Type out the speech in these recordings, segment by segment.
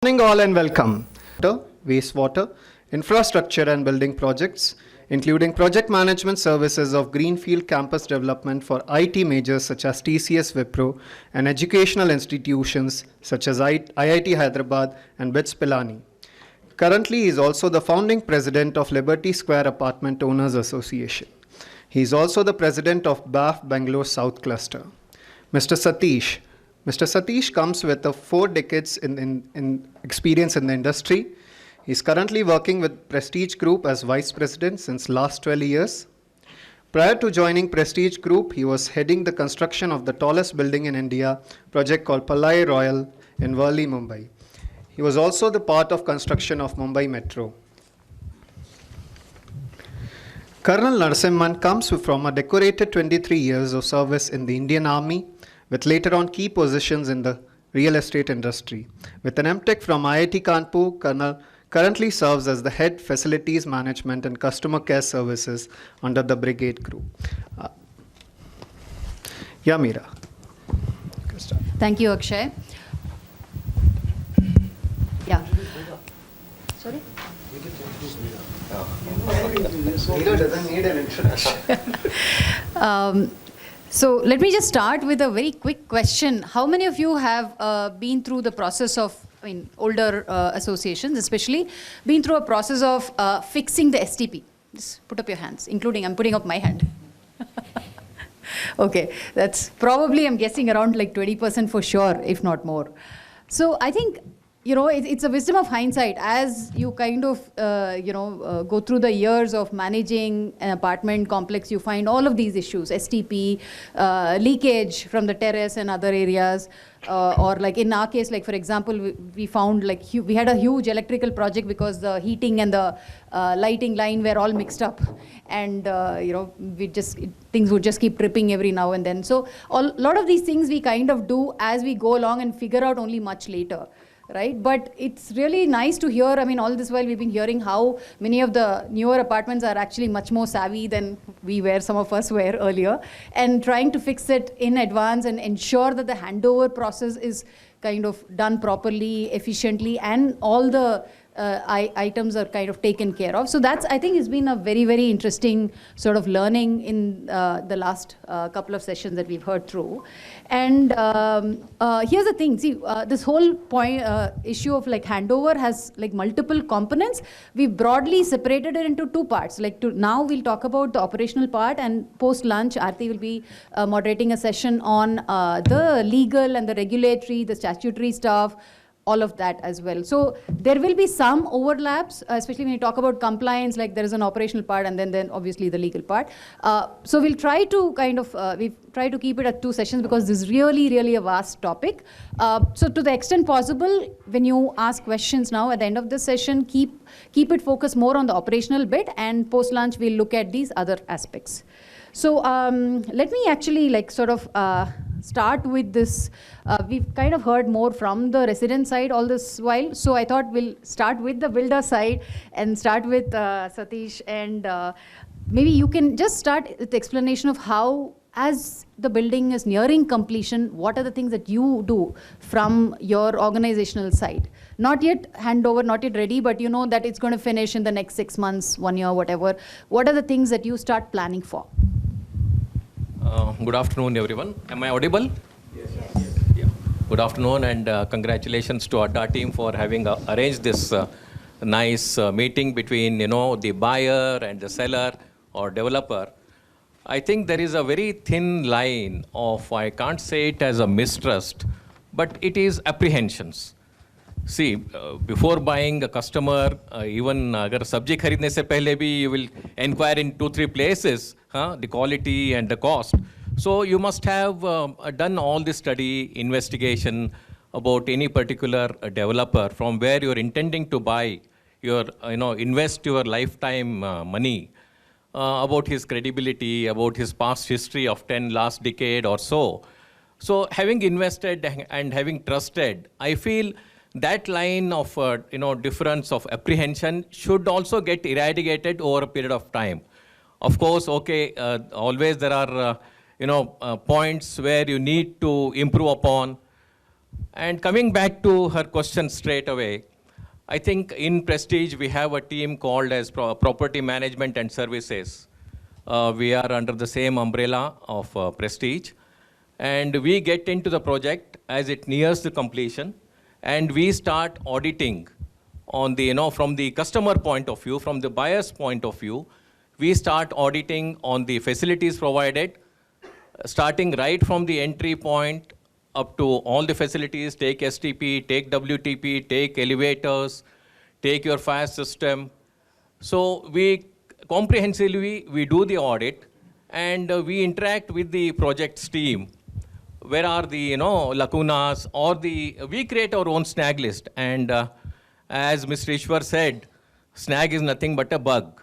Morning all and welcome. Wastewater, infrastructure and building projects, including project management services of Greenfield campus development for IT majors such as TCS Wipro and educational institutions such as IIT Hyderabad and BITS Pilani. Currently, he is also the founding president of Liberty Square Apartment Owners Association. He is also the president of BAF Bangalore South Cluster. Mr. Satish comes with 4 decades in experience in the industry. He's currently working with Prestige Group as vice president since last 12 years. Prior to joining Prestige Group, he was heading the construction of the tallest building in India, project called Palai Royal in Worli, Mumbai. He was also the part of construction of Mumbai Metro. Colonel Narsimhan comes from a decorated 23 years of service in the Indian Army, with later on key positions in the real estate industry. With an MTech from IIT Kanpur, Colonel currently serves as the head facilities management and customer care services under the Brigade Group. Meera. Thank you, Akshay. Yeah. Sorry? Meera doesn't need an introduction. So let me just start with a very quick question. How many of you have been through the process of, older associations especially, been through a process of fixing the STP? Just put up your hands, including, I'm putting up my hand. Okay, that's probably, I'm guessing around like 20% for sure, if not more. So I think, it's a wisdom of hindsight. As you kind of, go through the years of managing an apartment complex, you find all of these issues, STP, leakage from the terrace and other areas, or like in our case, like for example, we found like we had a huge electrical project because the heating and the lighting line were all mixed up, and things would just keep tripping every now and then. So a lot of these things we kind of do as we go along and figure out only much later. Right, but it's really nice to hear. All this while we've been hearing how many of the newer apartments are actually much more savvy than some of us were earlier, and trying to fix it in advance and ensure that the handover process is kind of done properly, efficiently, and all the items are kind of taken care of. So that's, I think, has been a very, very interesting sort of learning in the last couple of sessions that we've heard through. And here's the thing, see, this whole point issue of like handover has like multiple components. We've broadly separated it into 2 parts. Now we'll talk about the operational part, and post lunch, Aarti will be moderating a session on the legal and the regulatory, the statutory stuff, all of that as well. So there will be some overlaps, especially when you talk about compliance, like there is an operational part and then obviously the legal part. So we'll try to keep it at 2 sessions because this is really, really a vast topic. So to the extent possible, when you ask questions now at the end of this session, keep it focused more on the operational bit, and post lunch we'll look at these other aspects. So let me actually start with this. We've kind of heard more from the resident side all this while, so I thought we'll start with the builder side and start with Satish, and maybe you can just start with the explanation of how, as the building is nearing completion, what are the things that you do from your organizational side? Not yet handover, not yet ready, but you know that it's going to finish in the next 6 months, 1 year, whatever. What are the things that you start planning for? Good afternoon, everyone. Am I audible? Yes. Yeah. Good afternoon, and congratulations to Adda team for having arranged this nice meeting between the buyer and the seller or developer. I think there is a very thin line of, I can't say it as a mistrust, but it is apprehensions. See, before buying, a customer, even agar sabji kharidne se pehle bhi, you will inquire in 2-3 places, the quality and the cost. So you must have done all the study, investigation about any particular developer from where you're intending to buy, invest your lifetime money, about his credibility, about his past history of last decade or so. So having invested and having trusted, I feel that line of difference of apprehension should also get eradicated over a period of time. Of course, always there are points where you need to improve upon. And coming back to her question straight away, I think in Prestige we have a team called as Property Management and Services. We are under the same umbrella of Prestige. And we get into the project as it nears the completion, and we start auditing on the, from the customer point of view, from the buyer's point of view. We start auditing on the facilities provided, starting right from the entry point up to all the facilities, take STP, take WTP, take elevators, take your fire system. So we comprehensively, we do the audit, and we interact with the projects team. Where are the lacunas, or we create our own snag list. And as Mr. Ishwar said, snag is nothing but a bug.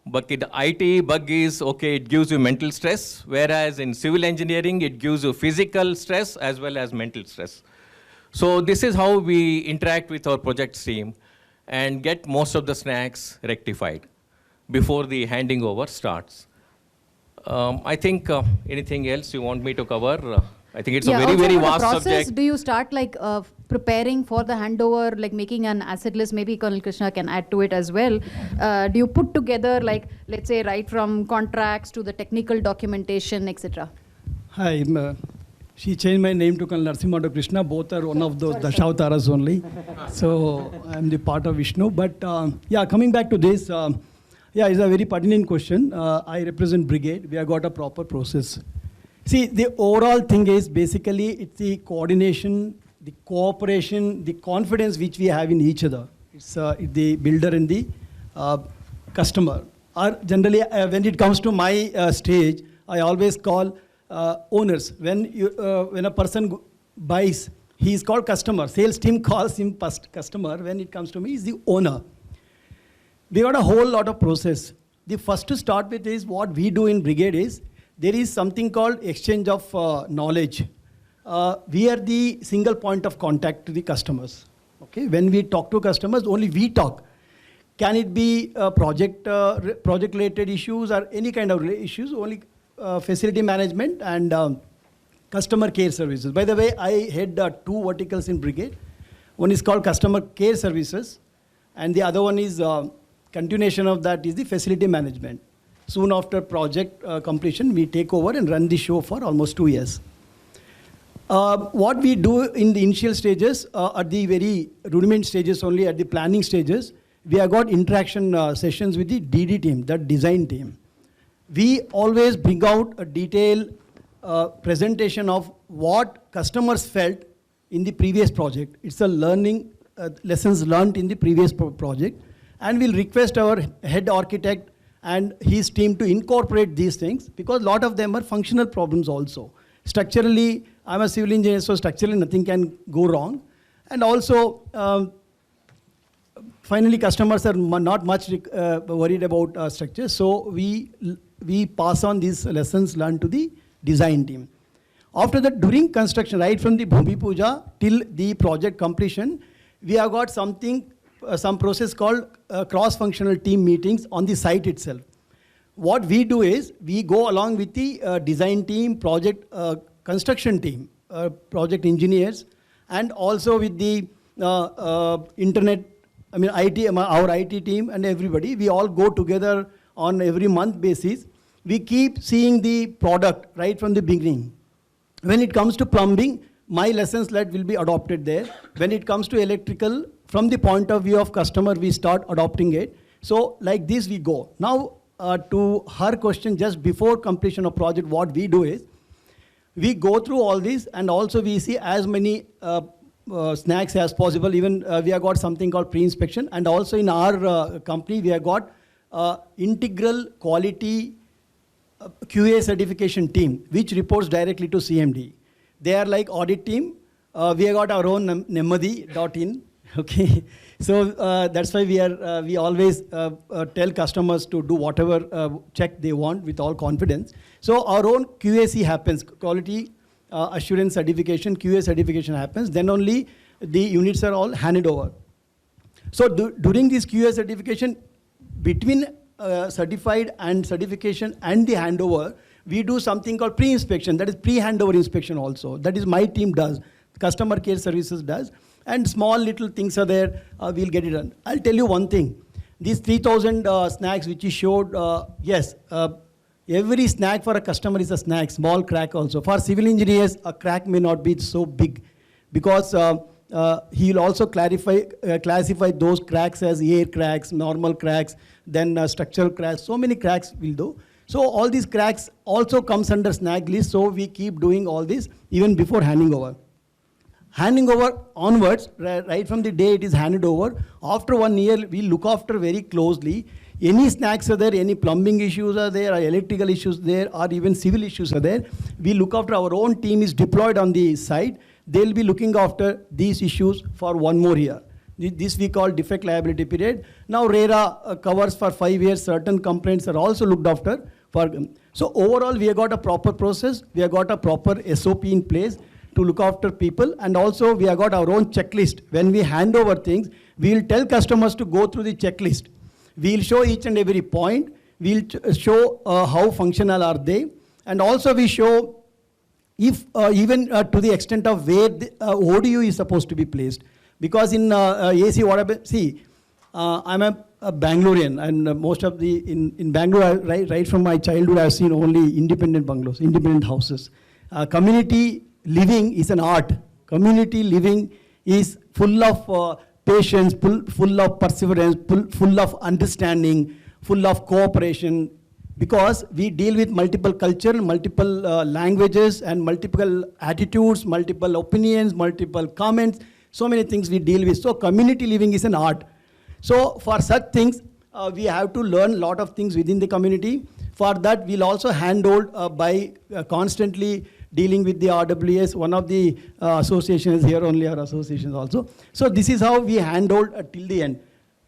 But the IT bug is, okay, it gives you mental stress, whereas in civil engineering, it gives you physical stress as well as mental stress. So this is how we interact with our project team and get most of the snags rectified before the handing over starts. I think anything else you want me to cover? I think it's a very, very vast process, subject. Do you start like preparing for the handover, like making an asset list? Maybe Colonel Krishna can add to it as well. Do you put together, like, let's say, right from contracts to the technical documentation, etc.? Hi, she changed my name to Colonel Narsimhan Krishna. Both are one of those Dashavtaras only. So I'm the part of Vishnu. But yeah, coming back to this, yeah, it's a very pertinent question. I represent Brigade. We have got a proper process. See, the overall thing is basically it's the coordination, the cooperation, the confidence which we have in each other. It's the builder and the customer. Or generally, when it comes to my stage, I always call owners. When a person buys, he is called customer. Sales team calls him customer. When it comes to me, he's the owner. We got a whole lot of process. The first to start with is what we do in Brigade is, there is something called exchange of knowledge. We are the single point of contact to the customers. Okay, when we talk to customers, only we talk. Can it be project-related issues or any kind of issues? Only facility management and customer care services. By the way, I head 2 verticals in Brigade. One is called customer care services, and the other one is continuation of that is the facility management. Soon after project completion, we take over and run the show for almost 2 years. What we do in the initial stages, at the very rudiment stages only, at the planning stages, we have got interaction sessions with the DD team, the design team. We always bring out a detailed presentation of what customers felt in the previous project. It's a learning, lessons learned in the previous project. And we'll request our head architect and his team to incorporate these things, because a lot of them are functional problems also. Structurally, I'm a civil engineer, so structurally nothing can go wrong. And also, finally, customers are not much worried about structure, so we pass on these lessons learned to the design team. After that, during construction, right from the Bhumi Puja till the project completion, we have got some process called cross-functional team meetings on the site itself. What we do is, we go along with the design team, project construction team, project engineers, and also with the our IT team and everybody. We all go together on every month basis. We keep seeing the product right from the beginning. When it comes to plumbing, my lessons learned will be adopted there. When it comes to electrical, from the point of view of customer, we start adopting it. So like this we go. Now to her question, just before completion of project, what we do is, we go through all this, and also we see as many snags as possible. Even we have got something called pre-inspection, and also in our company we have got integral quality QA certification team, which reports directly to CMD. They are like audit team. We have got our own Nemmadi.in. Okay, so that's why we always tell customers to do whatever check they want with all confidence. So our own QAC happens, quality assurance certification, QA certification happens. Then only the units are all handed over. So during this QA certification, between certified and certification and the handover, we do something called pre-inspection. That is pre-handover inspection also. That is my team does. customer care services does. And small little things are there, we'll get it done. I'll tell you one thing. These 3,000 snacks which you showed, yes, every snack for a customer is a snack, small crack also. For civil engineers, a crack may not be so big because he will also classify those cracks as air cracks, normal cracks, then structural cracks. So many cracks will do. So all these cracks also comes under snag list. So we keep doing all this even before handing over. Handing over onwards, right from the day it is handed over, after 1 year, we look after very closely. Any snacks are there, any plumbing issues are there, or electrical issues there, or even civil issues are there. We look after, our own team is deployed on the site. They'll be looking after these issues for 1 more year. This we call defect liability period. Now RERA covers for 5 years, certain complaints are also looked after. So overall, we have got a proper process, we have got a proper SOP in place to look after people, and also we have got our own checklist. When we hand over things, we will tell customers to go through the checklist. We will show each and every point. We will show how functional are they, and also we show if even to the extent of where the ODU is supposed to be placed. Because in AC, whatever, see, I'm a Bangalorean, and most of the, in Bangalore, right from my childhood, I've seen only independent bungalows, independent houses. Community living is an art. Community living is full of patience, full of perseverance, full of understanding, full of cooperation, because we deal with multiple culture, multiple languages, and multiple attitudes, multiple opinions, multiple comments, so many things we deal with. So community living is an art. So for such things, we have to learn a lot of things within the community. For that, we'll also handhold by constantly dealing with the RWS. One of the associations here, only our associations also. So this is how we handhold till the end.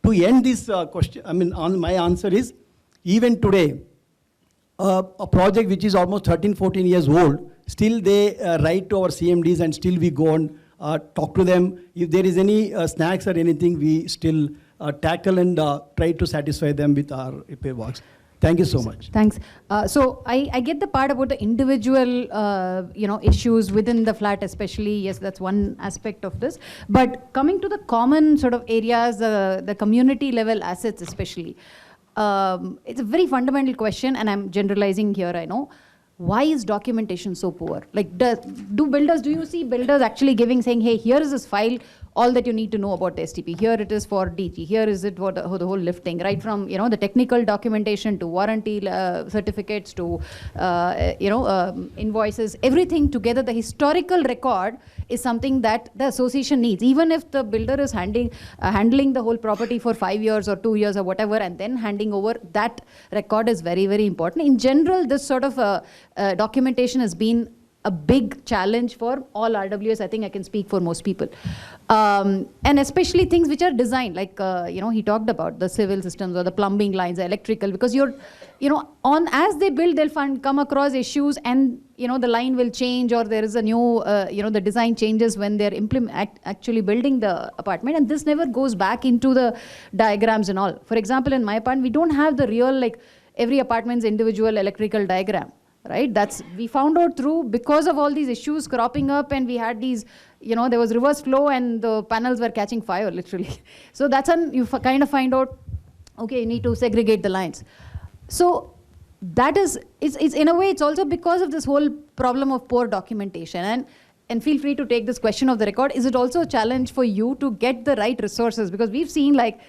To end this question, my answer is, even today, a project which is almost 13, 14 years old, still they write to our CMDs, and still we go and talk to them. If there is any snacks or anything, we still tackle and try to satisfy them with our repair works. Thank you so much. Thanks. So I get the part about the individual, issues within the flat, especially. Yes, that's one aspect of this. But coming to the common sort of areas, the community level assets, especially, it's a very fundamental question, and I'm generalizing here. I know. Why is documentation so poor? Like, do you see builders actually saying, hey, here is this file, all that you need to know about the STP. Here it is for DG. Here is it for the whole lifting, right from, the technical documentation to warranty certificates to, invoices, everything together. The historical record is something that the association needs. Even if the builder is handling the whole property for 5 years or 2 years or whatever, and then handing over, that record is very, very important. In general, this sort of documentation has been a big challenge for all RWS. I think I can speak for most people. And especially things which are designed, like, he talked about the civil systems or the plumbing lines, the electrical, because as they build, they'll come across issues, and, the line will change, or there is a new, the design changes when they're actually building the apartment, and this never goes back into the diagrams and all. For example, in my apartment, we don't have the real, every apartment's individual electrical diagram. Right, we found out because of all these issues cropping up, and we had these, there was reverse flow and the panels were catching fire, literally. So that's when you kind of find out, okay, you need to segregate the lines. So that is, it's in a way, it's also because of this whole problem of poor documentation. And feel free to take this question of the record. Is it also a challenge for you to get the right resources? Because we've seen, when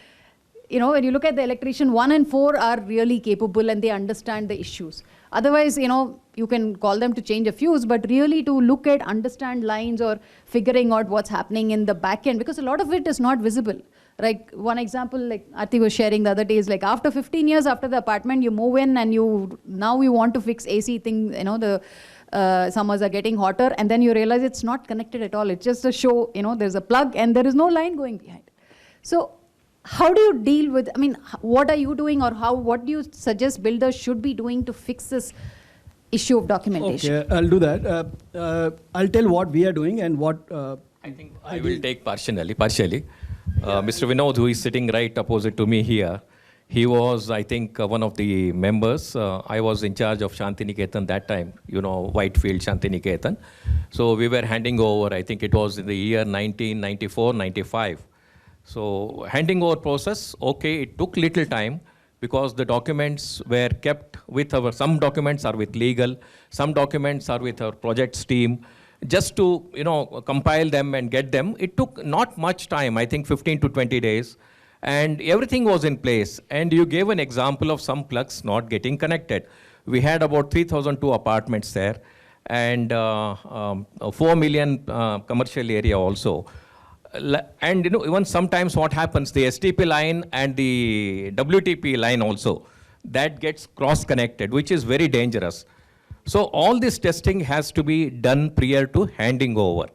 you look at the electrician, 1 and 4 are really capable and they understand the issues. Otherwise, you can call them to change a fuse, but really to look at, understand lines or figuring out what's happening in the back end, because a lot of it is not visible. Like one example, like Aarti was sharing the other day, is like after 15 years after the apartment, you move in and now you want to fix AC thing, the summers are getting hotter, and then you realize it's not connected at all. It's just a show, there's a plug and there is no line going behind. So how do you deal with, what are you doing, or what do you suggest builders should be doing to fix this issue of documentation? Okay, I'll do that. I'll tell what we are doing and what... I think I will take partially. Mr. Vinod, who is sitting right opposite to me here, He was, I think, one of the members. I was in charge of Shantiniketan that time, Whitefield Shantiniketan. So we were handing over, I think it was in the year 1994-95. So handing over process, okay, it took little time because the documents were kept with some documents are with legal, some documents are with our projects team. Just to, compile them and get them, it took not much time, I think 15 to 20 days. And everything was in place. And you gave an example of some plugs not getting connected. We had about 3,002 apartments there and 4 million commercial area also. And even sometimes what happens, the STP line and the WTP line also, that gets cross-connected, which is very dangerous. So all this testing has to be done prior to handing over.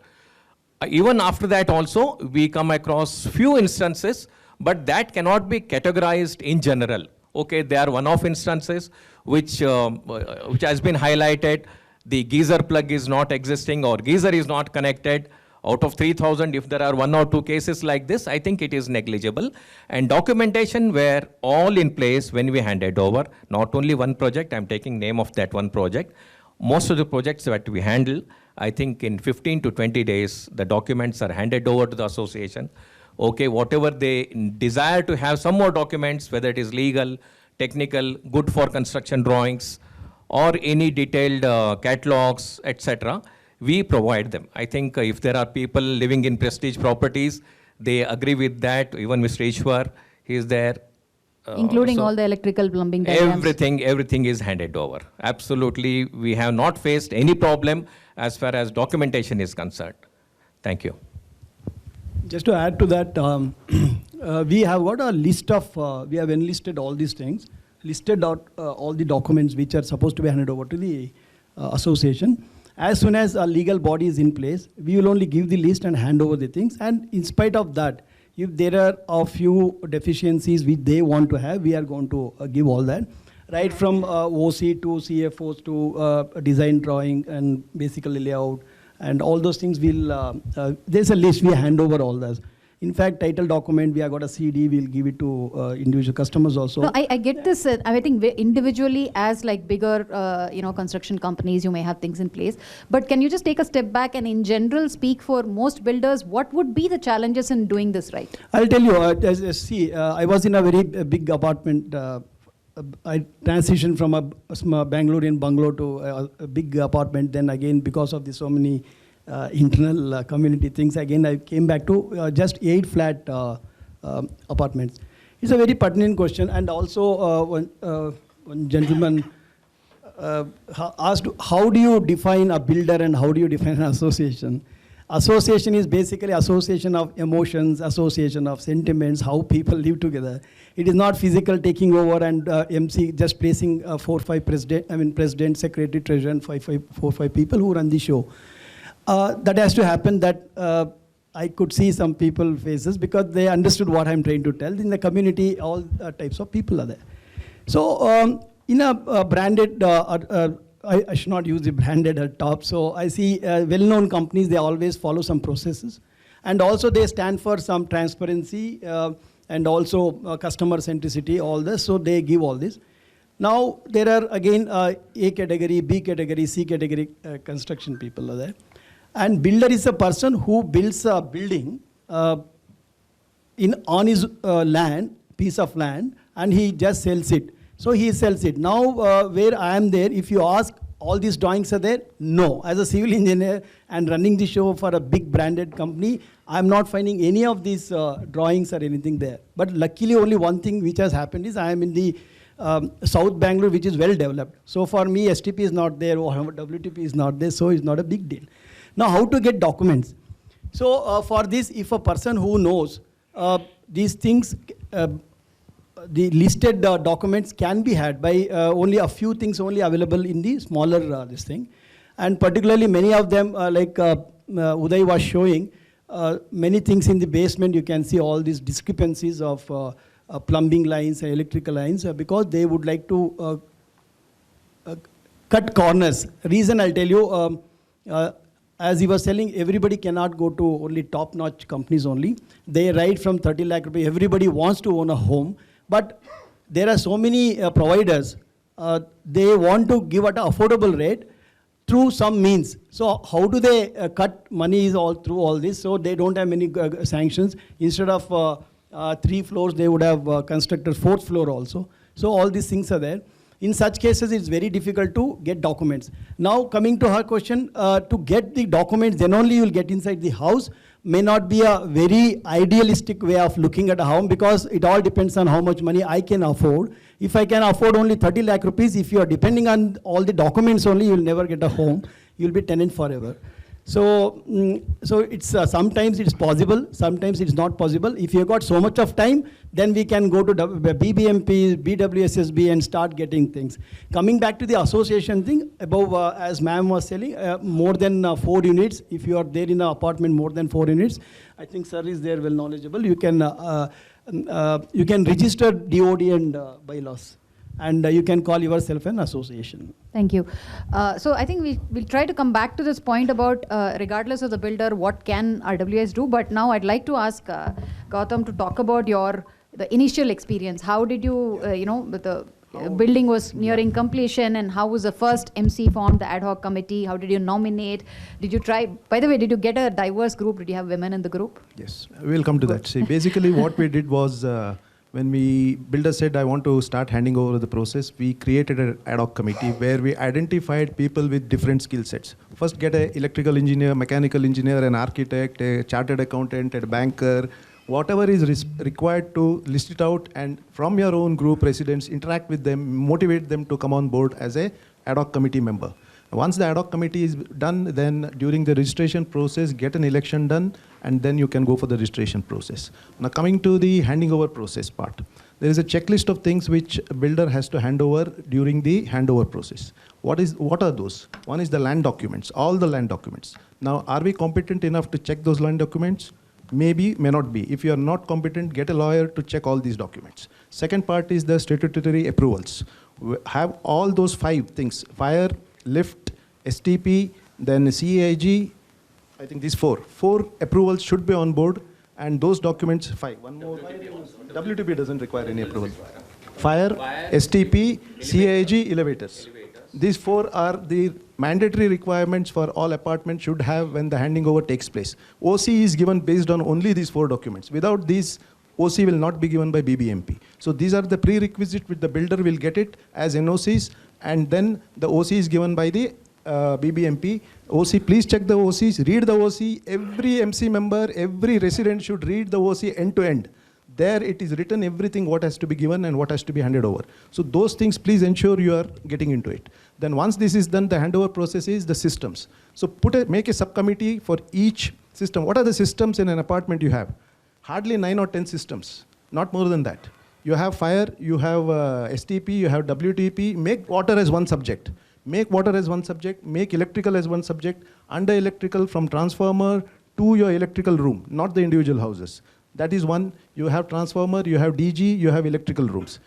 Even after that also, we come across few instances, but that cannot be categorized in general. Okay, there are one-off instances which has been highlighted. The geyser plug is not existing or geyser is not connected. Out of 3,000, if there are 1 or 2 cases like this, I think it is negligible. And documentation were all in place when we handed over. Not only one project, I'm taking name of that one project. Most of the projects that we handle, I think in 15 to 20 days, the documents are handed over to the association. Okay, whatever they desire to have some more documents, whether it is legal, technical, good for construction drawings, or any detailed catalogs, etc., we provide them. I think if there are people living in prestige properties, they agree with that. Even Mr. Ishwar, he is there. Including so all the electrical plumbing diagrams. Everything is handed over. Absolutely, we have not faced any problem as far as documentation is concerned. Thank you. Just to add to that, we have got a list of, we have enlisted all these things, listed out all the documents which are supposed to be handed over to the association. As soon as a legal body is in place, we will only give the list and hand over the things. And in spite of that, if there are a few deficiencies which they want to have, we are going to give all that. Right from OC to CFOs to design drawing and basically layout and all those things, there's a list, we hand over all this. In fact, title document, we have got a CD, we'll give it to individual customers also. No, I get this. I think individually as like bigger, construction companies, you may have things in place. But can you just take a step back and in general speak for most builders, what would be the challenges in doing this right? I'll tell you, I was in a very big apartment. I transitioned from a Bangalorean bungalow to a big apartment. Then again, because of so many internal community things, again I came back to just 8 flat apartments. It's a very pertinent question, and also one gentleman asked, how do you define a builder and how do you define an association? Association is basically association of emotions, association of sentiments, how people live together. It is not physical taking over and MC just placing 4 or 5 president, secretary, treasurer, and 4 or 5 people who run the show. That has to happen. That I could see some people faces because they understood what I'm trying to tell. In the community, all types of people are there. So in a branded, I should not use the branded at top. So I see well-known companies, they always follow some processes. And also they stand for some transparency and also customer centricity, all this. So they give all this. Now there are again A category, B category, C category construction people are there. And builder is a person who builds a building on his land, piece of land, and he just sells it. So he sells it. Now where I am there, if you ask, all these drawings are there? No. As a civil engineer and running the show for a big branded company, I'm not finding any of these drawings or anything there. But luckily only one thing which has happened is I am in the South Bangalore, which is well developed. So for me, STP is not there, or WTP is not there, so it's not a big deal. Now, how to get documents? So for this, if a person who knows these things, the listed documents can be had by only a few things only available in the smaller this thing. And particularly many of them, like Uday was showing, many things in the basement, you can see all these discrepancies of plumbing lines and electrical lines because they would like to cut corners. Reason I'll tell you, as he was telling, everybody cannot go to only top-notch companies only. They ride from 30 lakh rupees. Everybody wants to own a home, but there are so many providers, they want to give at an affordable rate through some means. So how do they cut money is all through all this? So they don't have many sanctions. Instead of 3 floors, they would have constructed 4th floor also. So all these things are there. In such cases, it's very difficult to get documents. Now, coming to her question, to get the documents, then only you will get inside the house, may not be a very idealistic way of looking at a home, because it all depends on how much money I can afford. If I can afford only 30 lakh rupees, if you are depending on all the documents only, you will never get a home. You will be tenant forever. So, so it's sometimes it's possible, sometimes it's not possible. If you have got so much of time, then we can go to BBMP, BWSSB and start getting things. Coming back to the association thing, above, as ma'am was telling, more than 4 units. If you are there in an apartment, more than 4 units, I think sir is there well knowledgeable. You can register DOD and bylaws. And you can call yourself an association. Thank you. So I think we'll try to come back to this point about regardless of the builder, what can RWS do? But now I'd like to ask Gautham to talk about the initial experience. How did you, the building was nearing completion, and how was the first MC formed, the ad hoc committee? How did you nominate? Did you try, by the way, did you get a diverse group? Did you have women in the group? Yes, we'll come to that. See, basically what we did was, when builder said, I want to start handing over the process, we created an ad hoc committee where we identified people with different skill sets. First get an electrical engineer, mechanical engineer, an architect, a chartered accountant, a banker, whatever is required to list it out, and from your own group residents, interact with them, motivate them to come on board as a ad hoc committee member. Once the ad hoc committee is done, then during the registration process, get an election done, and then you can go for the registration process. Now coming to the handing over process part, there is a checklist of things which a builder has to hand over during the handover process. What are those? One is the land documents, all the land documents. Now, are we competent enough to check those land documents? Maybe, may not be. If you are not competent, get a lawyer to check all these documents. Second part is the statutory approvals. We have all those 5 things: fire, lift, STP, then CAG, I think these 4 approvals should be on board, and those documents, 5, one more. WTP doesn't require any approval. Fire, STP, CAG, elevators. These 4 are the mandatory requirements for all apartments should have when the handing over takes place. OC is given based on only these 4 documents. Without these, OC will not be given by BBMP. So these are the prerequisites which the builder will get it as NOCs, and then the OC is given by the BBMP. OC, please check the OCs, read the OC. Every MC member, every resident should read the OC end to end. There it is written everything what has to be given and what has to be handed over. So those things, please ensure you are getting into it. Then once this is done, the handover process is the systems. So make a subcommittee for each system. What are the systems in an apartment you have? Hardly 9 or 10 systems, not more than that. You have fire, you have STP, you have WTP. Make water as one subject. Make water as one subject, make electrical as one subject, under electrical from transformer to your electrical room, not the individual houses. That is one. You have transformer, you have DG, you have electrical rooms.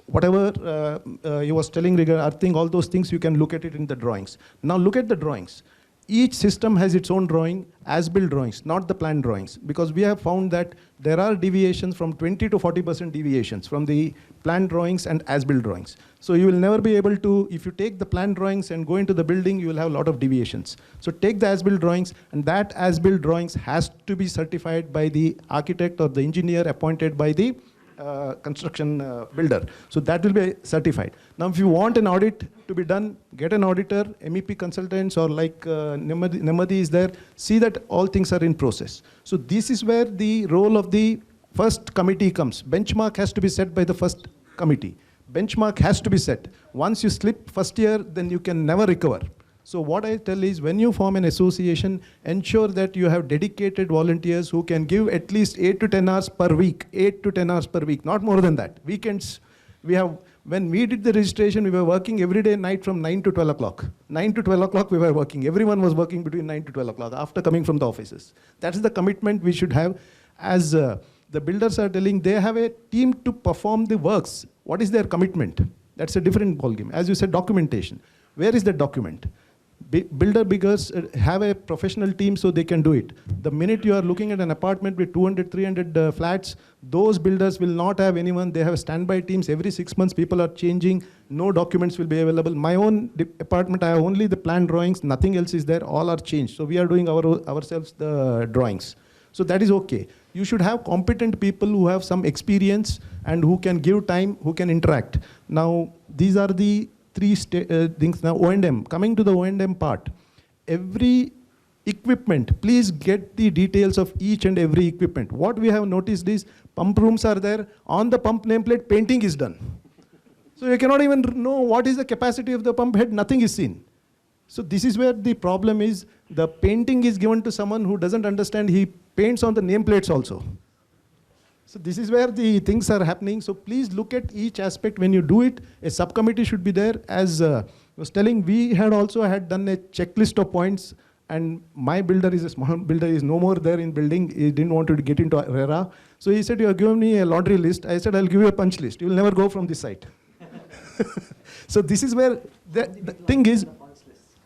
Whatever you was telling regarding earthing, all those things, you can look at it in the drawings. Now look at the drawings. Each system has its own drawing, as-built drawings, not the plan drawings, because we have found that there are deviations from 20 to 40% deviations from the plan drawings and as-built drawings. So you will never be able to, if you take the plan drawings and go into the building, you will have a lot of deviations. So take the as-built drawings, and that as-built drawings has to be certified by the architect or the engineer appointed by the construction builder. So that will be certified. Now if you want an audit to be done, get an auditor, MEP consultants, or like Nemmadi is there, see that all things are in process. So this is where the role of the first committee comes. Benchmark has to be set by the first committee. Benchmark has to be set. Once you slip first year, then you can never recover. So what I tell is, when you form an association, ensure that you have dedicated volunteers who can give at least 8 to 10 hours per week, 8 to 10 hours per week, not more than that. Weekends, when we did the registration, we were working every day night from 9 to 12 o'clock. 9 to 12 o'clock we were working. Everyone was working between 9 to 12 o'clock after coming from the offices. That is the commitment we should have. As the builders are telling, they have a team to perform the works. What is their commitment? That's a different ballgame. As you said, documentation. Where is the document? builder biggers have a professional team so they can do it. The minute you are looking at an apartment with 200, 300 flats, those builders will not have anyone. They have standby teams. Every 6 months, people are changing. No documents will be available. My own apartment, I have only the plan drawings. Nothing else is there. All are changed. So we are doing ourselves the drawings. So that is okay. You should have competent people who have some experience and who can give time, who can interact. Now, these are the three things. Now, O&M. Coming to the O&M part, every equipment, please get the details of each and every equipment. What we have noticed is pump rooms are there. On the pump nameplate, painting is done. So you cannot even know what is the capacity of the pump head. Nothing is seen. So this is where the problem is. The painting is given to someone who doesn't understand. He paints on the nameplates also. So this is where the things are happening. So please look at each aspect when you do it. A subcommittee should be there. As I was telling, we had also done a checklist of points. And my builder is a small builder, is no more there in building. He didn't want to get into RERA. So he said, you have given me a laundry list. I said, I'll give you a punch list. You will never go from this site. So this is where the thing is.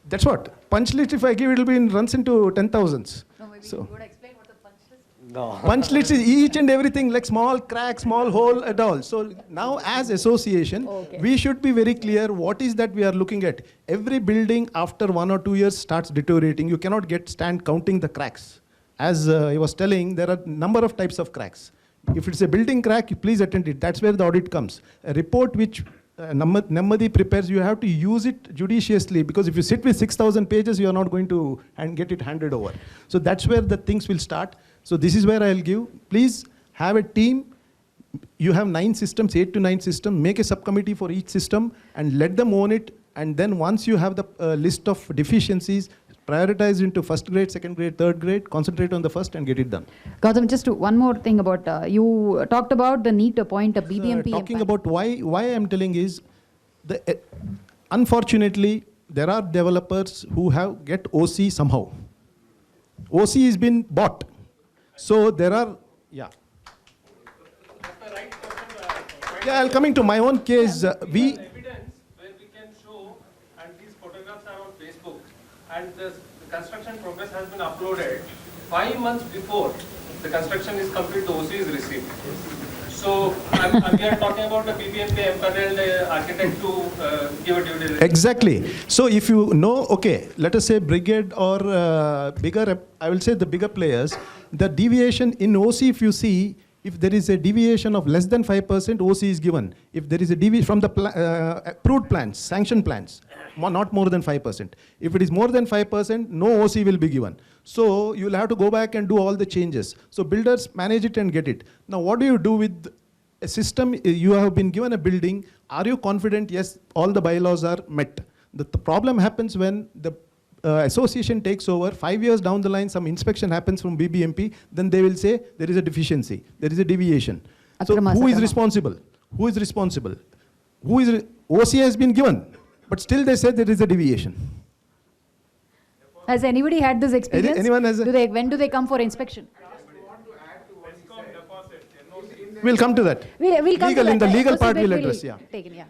That's what. Punch list, if I give, it will runs into 10,000s. No, maybe so, you would explain what the punch list is. No. punch list is each and everything, like small crack, small hole and all. So now as association, we should be very clear what is that we are looking at. Every building after 1 or 2 years starts deteriorating. You cannot stand counting the cracks. As I was telling, there are number of types of cracks. If it's a building crack, please attend it. That's where the audit comes. A report which Nemmadi prepares, you have to use it judiciously, because if you sit with 6,000 pages, you are not going to get it handed over. So that's where the things will start. So this is where I'll give. Please have a team. You have 9 systems, 8 to 9 systems. Make a subcommittee for each system and let them own it. And then once you have the list of deficiencies, prioritize into first grade, second grade, third grade, concentrate on the first and get it done. Gautham, just one more thing about, you talked about the need to appoint a BBMP. Talking about why I'm telling is, unfortunately, there are developers who get OC somehow. OC has been bought. So there are, yeah, I'll coming to my own case. Evidence where we can show, and these photographs are on Facebook, and the construction progress has been uploaded 5 months before the construction is complete, the OC is received. So we are talking about the BBMP empaneled architect to give a due diligence. Exactly. So if you know, okay, let us say Brigade or bigger, I will say the bigger players, the deviation in OC, if you see, if there is a deviation of less than 5%, OC is given. If there is a deviation from the approved plans, sanctioned plans, not more than 5%. If it is more than 5%, no OC will be given. So you will have to go back and do all the changes. So builders manage it and get it. Now what do you do with a system? You have been given a building. Are you confident? Yes, all the bylaws are met. The problem happens when the association takes over. 5 years down the line, some inspection happens from BBMP. Then they will say there is a deficiency. There is a deviation. So who is responsible? Who is responsible? OC has been given, but still they say there is a deviation. Has anybody had this experience? Anyone has when do they come for inspection? We'll come to that. We'll come to that. In the legal So part that we'll will address, yeah. Taken, yeah.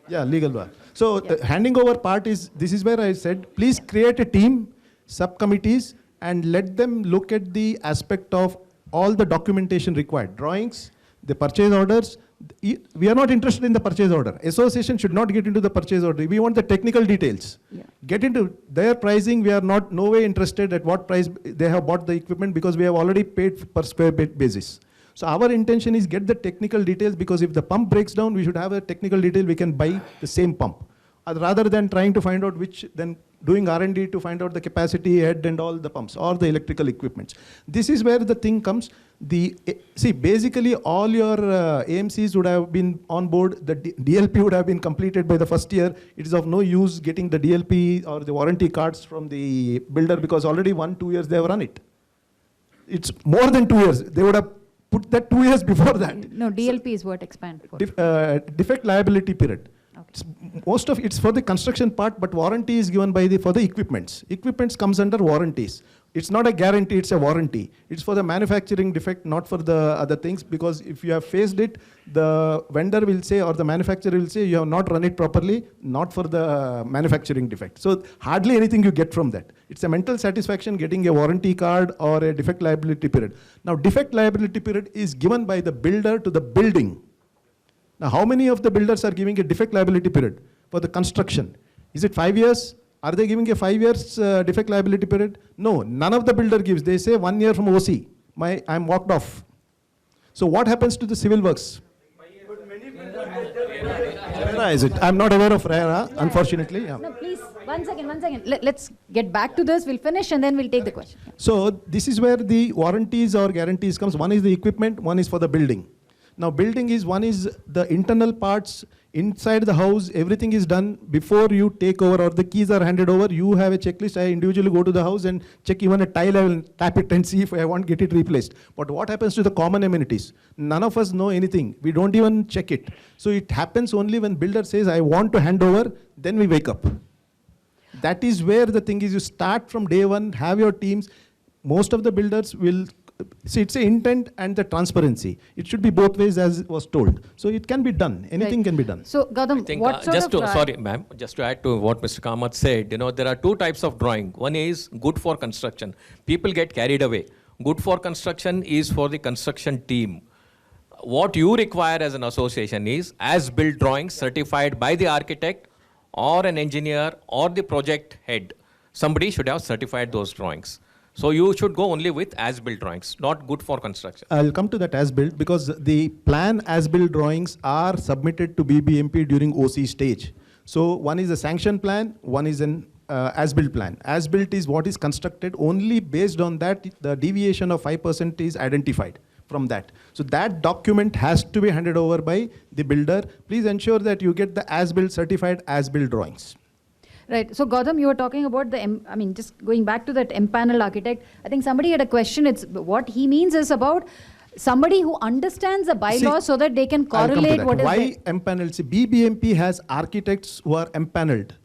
Yeah, legal part. So the handing over part is, this is where I said, please create a team, subcommittees, and let them look at the aspect of all the documentation required. Drawings, the purchase orders. We are not interested in the purchase order. Association should not get into the purchase order. We want the technical details. Yeah. Get into their pricing. We are not no way interested at what price they have bought the equipment, because we have already paid per square bit basis. So our intention is get the technical details, because if the pump breaks down, we should have a technical detail. We can buy the same pump, rather than trying to find out then doing R&D to find out the capacity, head and all the pumps or the electrical equipments. This is where the thing comes. See, basically all your AMCs would have been on board. The DLP would have been completed by the first year. It is of no use getting the DLP or the warranty cards from the builder, because already 1-2 years they have run it. It's more than 2 years. They would have put that 2 years before that. No, DLP is what expand for. Defect liability period. Okay. Most of it's for the construction part, but warranty is given by for the equipments. Equipments comes under warranties. It's not a guarantee, it's a warranty. It's for the manufacturing defect, not for the other things, because if you have faced it, the vendor will say or the manufacturer will say you have not run it properly, not for the manufacturing defect. So hardly anything you get from that. It's a mental satisfaction getting a warranty card or a defect liability period. Now defect liability period is given by the builder to the building. Now how many of the builders are giving a defect liability period for the construction? Is it 5 years? Are they giving a 5 years defect liability period? No, none of the builder gives. They say 1 year from OC. I'm walked off. So what happens to the civil works? RERA is it? I'm not aware of RERA, unfortunately. Yeah. No, please, one second. Let's get back to this. We'll finish and then we'll take the question. So this is where the warranties or guarantees comes. One is the equipment, one is for the building. Now building is, one is the internal parts inside the house, everything is done before you take over or the keys are handed over. You have a checklist. I individually go to the house and check even a tile, I will tap it and see if I want to get it replaced. But what happens to the common amenities? None of us know anything. We don't even check it. So it happens only when builder says, I want to hand over, then we wake up. That is where the thing is, you start from day one, have your teams. Most of the builders will, see, it's the intent and the transparency. It should be both ways as was told. So it can be done. Anything can be done. So Gautham, what sort just of... to, sorry ma'am, just to add to what Mr. Kamath said, there are two types of drawing. One is good for construction. People get carried away. Good for construction is for the construction team. What you require as an association is as-built drawings certified by the architect or an engineer or the project head. Somebody should have certified those drawings. So you should go only with as-built drawings, not good for construction. I'll come to that as-built because the plan as-built drawings are submitted to BBMP during OC stage. So one is a sanction plan, one is an as-built plan. As-built is what is constructed. Only based on that, the deviation of 5% is identified from that. So that document has to be handed over by the builder. Please ensure that you get the as-built certified as-built drawings. Right. So Gautham, you were talking about just going back to that empaneled architect. I think somebody had a question. It's what he means is about somebody who understands the bylaws so that they can correlate what is... Why empaneled? See, BBMP has architects who are empaneled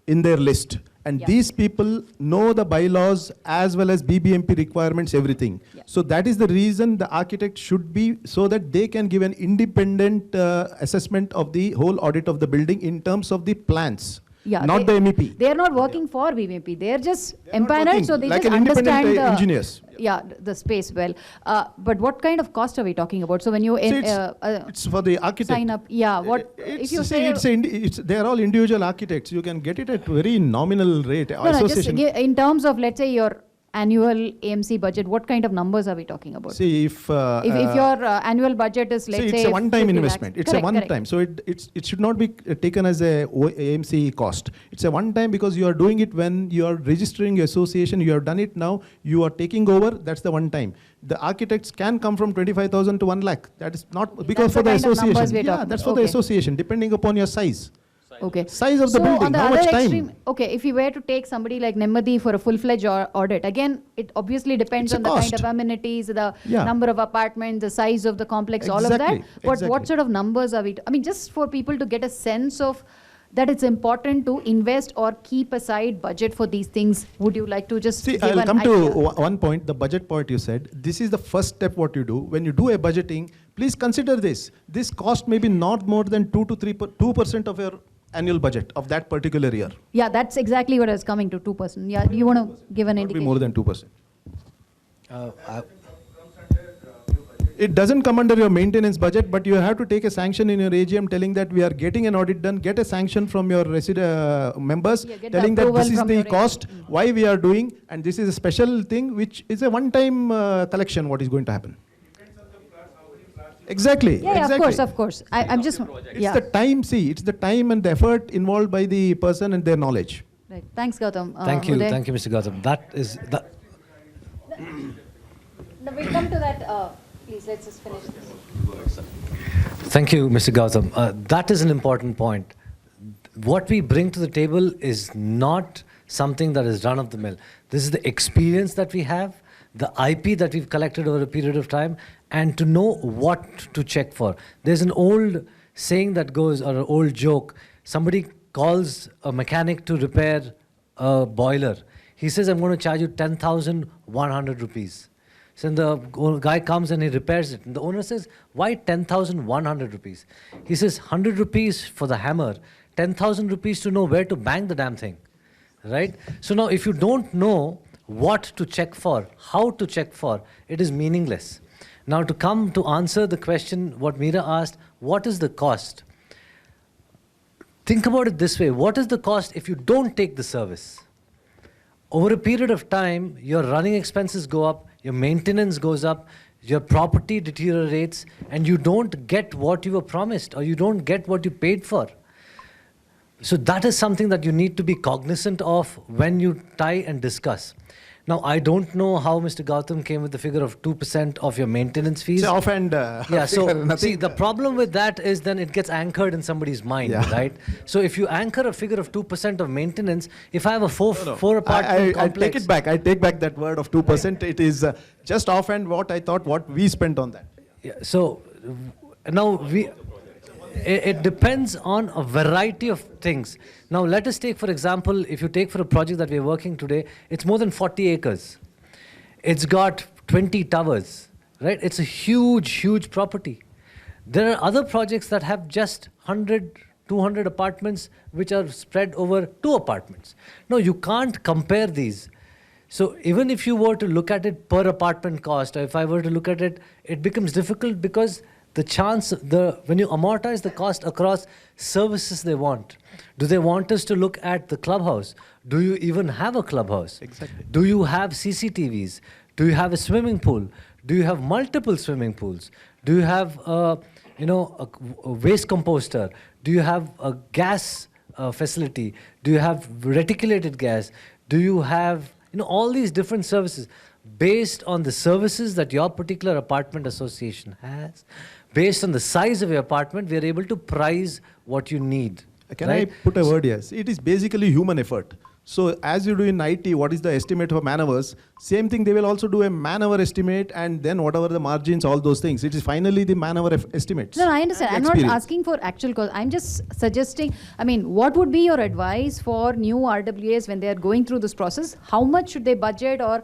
in their list. And these people know the bylaws as well as BBMP requirements, everything. Yeah. So that is the reason the architect should be, so that they can give an independent assessment of the whole audit of the building in terms of the plans. Yeah, not the MEP. They are not working for BBMP. They are just empaneled, so they like just understand the engineers. Yeah, the space well. But what kind of cost are we talking about? So when you it's for the architect. Sign up. Yeah. What if you say they are all individual architects. You can get it at very nominal rate. No, just in terms of, let's say, your annual AMC budget, what kind of numbers are we talking about? See, if your annual budget is, let's say, it's a one-time investment. It's correct, a one-time. So it should not be taken as a AMC cost. It's a one-time because you are doing it when you are registering your association. You have done it now. You are taking over. That's the one-time. The architects can come from 25,000 to 1 lakh. That is not because for the association. Yeah, that's for the association, depending upon your size. Okay. Size of the building, on the how other much time? extreme, okay, if you were to take somebody like Nemmadi for a full-fledged audit, again, it obviously depends on the kind of amenities, the number of apartments, the size of the complex, all of that. But what sort of numbers are we, just for people to get a sense of that it's important to invest or keep aside budget for these things, would you like to just give I'll an come idea? to one point, the budget point you said. This is the first step what you do. When you do a budgeting, please consider this. This cost may be not more than 2% of your annual budget of that particular year. Yeah, that's exactly what I was coming to, 2%. Yeah, you want to give an indication? Be more than 2%. It doesn't come under your maintenance budget, but you have to take a sanction in your AGM telling that we are getting an audit done, get a sanction from your members telling that this is the cost, why we are doing, and this is a special thing which is a one-time collection what is going to happen. Exactly. Yeah, exactly. of course. I'm just... It's the time, it's the time and the effort involved by the person and their knowledge. Right. Thanks, Gautham. Thank you, Mr. Gautham. That is... We'll come to that... Please, let's just finish this. Thank you, Mr. Gautham. That is an important point. What we bring to the table is not something that is run-of-the-mill. This is the experience that we have, the IP that we've collected over a period of time, and to know what to check for. There's an old saying that goes, or an old joke. Somebody calls a mechanic to repair a boiler. He says, I'm going to charge you 10,100 rupees. So then the guy comes and he repairs it. And the owner says, why 10,100 rupees? He says, 100 rupees for the hammer, 10,000 rupees to know where to bang the damn thing. Right? So now if you don't know what to check for, how to check for, it is meaningless. Now to come to answer the question, what Meera asked, what is the cost? Think about it this way, what is the cost if you don't take the service? Over a period of time, your running expenses go up, your maintenance goes up, your property deteriorates, and you don't get what you were promised, or you don't get what you paid for. So that is something that you need to be cognizant of when you tie and discuss. Now, I don't know how Mr. Gautham came with the figure of 2% of your maintenance fees. It's offhand. Yeah, so see, the problem with that is then it gets anchored in somebody's mind, right? So if you anchor a figure of 2% of maintenance, if I have a four apartment complex... I take it back. I take back that word of 2%. It is just offhand what I thought, what we spent on that. Yeah, so now it depends on a variety of things. Now let us take, for example, if you take for a project that we're working today, it's more than 40 acres. It's got 20 towers, right? It's a huge, huge property. There are other projects that have just 100, 200 apartments which are spread over 2 apartments. No, you can't compare these. So even if you were to look at it per apartment cost, or if I were to look at it, it becomes difficult because the chance, when you amortize the cost across services they want, do they want us to look at the clubhouse? Do you even have a clubhouse? Exactly. Do you have CCTVs? Do you have a swimming pool? Do you have multiple swimming pools? Do you have a waste composter? Do you have a gas facility? Do you have reticulated gas? Do you have all these different services? Based on the services that your particular apartment association has, based on the size of your apartment, we are able to price what you need. Can right? I put a word here? It is basically human effort. So as you do in IT, what is the estimate for man hours? Same thing, they will also do a man hour estimate, and then whatever the margins, all those things. It is finally the man hour estimates. No, I understand. I'm not asking for actual cost. I'm just suggesting, what would be your advice for new RWAs when they are going through this process? How much should they budget or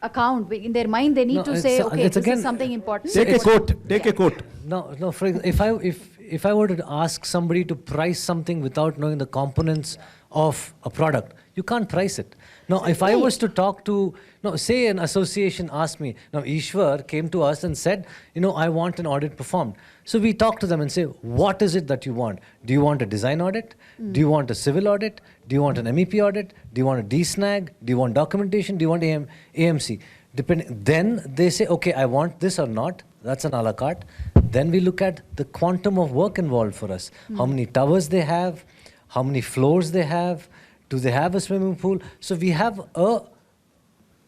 account? In their mind, they need to say, okay, this is something important. Take a quote. Take a quote. No. For example, if I were to ask somebody to price something without knowing the components of a product, you can't price it. Now, if I was to talk to, say an association asked me, now Ishwar came to us and said, I want an audit performed. So we talk to them and say, what is it that you want? Do you want a design audit? Do you want a civil audit? Do you want an MEP audit? Do you want a DSNAG? Do you want documentation? Do you want AMC? Then they say, okay, I want this or not. That's an a la carte. Then we look at the quantum of work involved for us. How many towers they have, how many floors they have, do they have a swimming pool? So we have a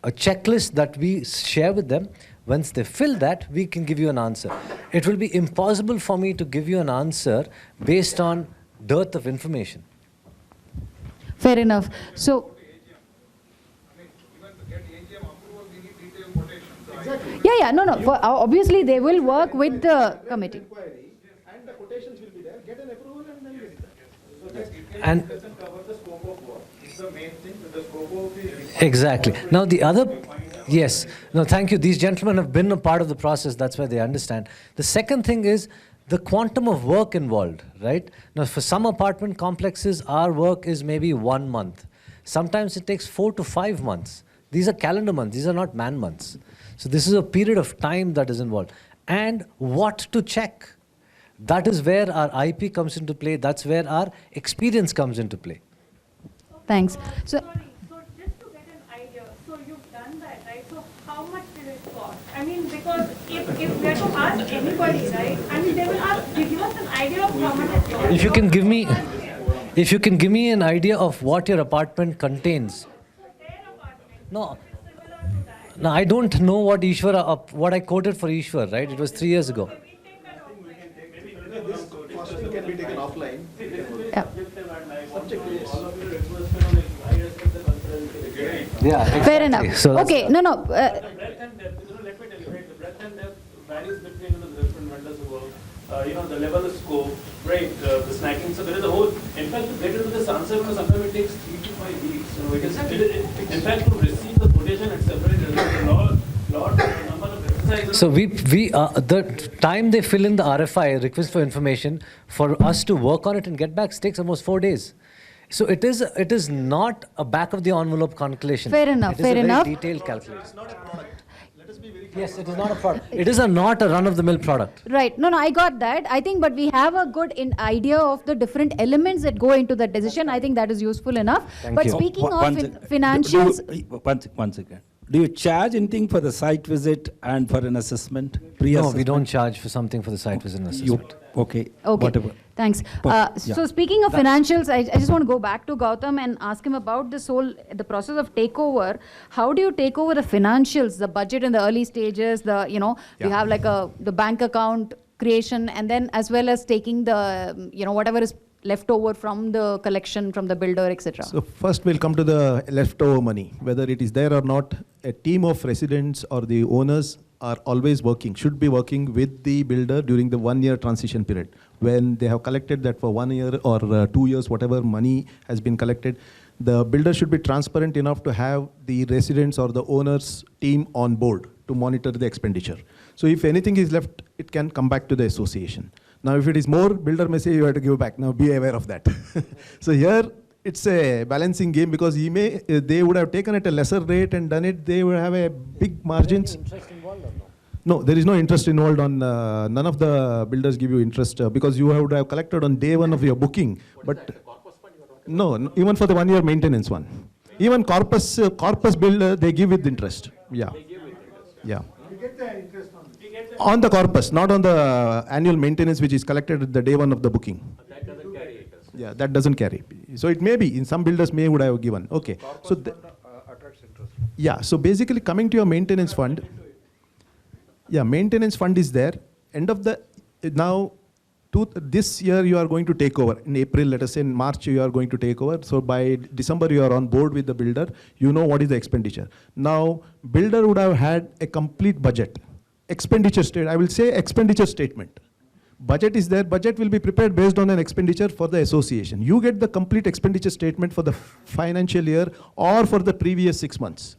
checklist that we share with them. Once they fill that, we can give you an answer. It will be impossible for me to give you an answer based on dearth of information. Fair enough. So, no. Obviously, they will work with the committee. And the quotations will be there. Get an approval and then get it. And It doesn't cover the scope of work. It's the main thing. The scope of the exactly. Now the other, yes. No, thank you. These gentlemen have been a part of the process. That's why they understand. The second thing is the quantum of work involved, right? Now, for some apartment complexes, our work is maybe 1 month. Sometimes it takes 4 to 5 months. These are calendar months. These are not man months. So this is a period of time that is involved. And what to check? That is where our IP comes into play. That's where our experience comes into play. Thanks. So, So just to get an idea, so you've done that, right? So how much did it cost? Because if we are to ask anybody, right? They will give us an idea of how much it costs. If you can give me an idea of what your apartment contains. Their apartment. No. Similar to that. Now, I don't know what I quoted for Ishwar, right? It was 3 years ago. This costing can be taken offline. Yeah. fair enough. So that's- Okay, The breadth and depth, let me tell you, right? The breadth and depth varies between the different vendors who work. the level of scope, right, the snacking. So there is a whole, in fact, to get into this answer, sometimes it takes 3 to 5 weeks. In fact, to receive the quotation and separate, there's a lot number of exercises. So the time they fill in the RFI, request for information, for us to work on it and get back takes almost 4 days. So it is not a back of the envelope calculation. Fair enough, It is fair a enough. very detailed calculation. It's not a product. Yes, it is not a product. It is not a run-of-the-mill product. Right. No, I got that. I think, but we have a good idea of the different elements that go into the decision. I think that is useful enough. But you. speaking of financials, One second. Do you charge anything for the site visit and for an assessment? No, we don't charge for something for the site visit and assessment. Okay. Okay, thanks. So speaking of financials, I just want to go back to Gautham and ask him about the process of takeover. How do you take over the financials, the budget in the early stages, you have like the bank account creation, and then as well as taking the, whatever is left over from the collection from the builder, etc. So first we'll come to the leftover money, whether it is there or not. A team of residents or the owners are always working, should be working with the builder during the 1 year transition period. When they have collected that for 1 year or 2 years, whatever money has been collected, the builder should be transparent enough to have the residents or the owners team on board to monitor the expenditure. So if anything is left, it can come back to the association. Now if it is more, builder may say you have to give back. Now be aware of that. So here it's a balancing game, because they would have taken at a lesser rate and done it, they would have a big margins. No, there is no interest involved on, none of the builders give you interest because you would have collected on day one of your booking. But no, even for the 1 year maintenance one. Even corpus builder, they give with interest. Yeah. Yeah. You get the interest on the corpus, not on the annual maintenance which is collected at the day one of the booking. That doesn't carry interest. Yeah, that doesn't carry. So it may be, in some builders would have given. Okay. So attracts interest. Yeah, so basically coming to your maintenance fund. Yeah, maintenance fund is there. End of the, now, this year you are going to take over. In April, let us say in March you are going to take over. So by December you are on board with the builder. You know what is the expenditure. Now, builder would have had a complete budget. Expenditure statement, I will say expenditure statement. Budget is there. Budget will be prepared based on an expenditure for the association. You get the complete expenditure statement for the financial year or for the previous 6 months.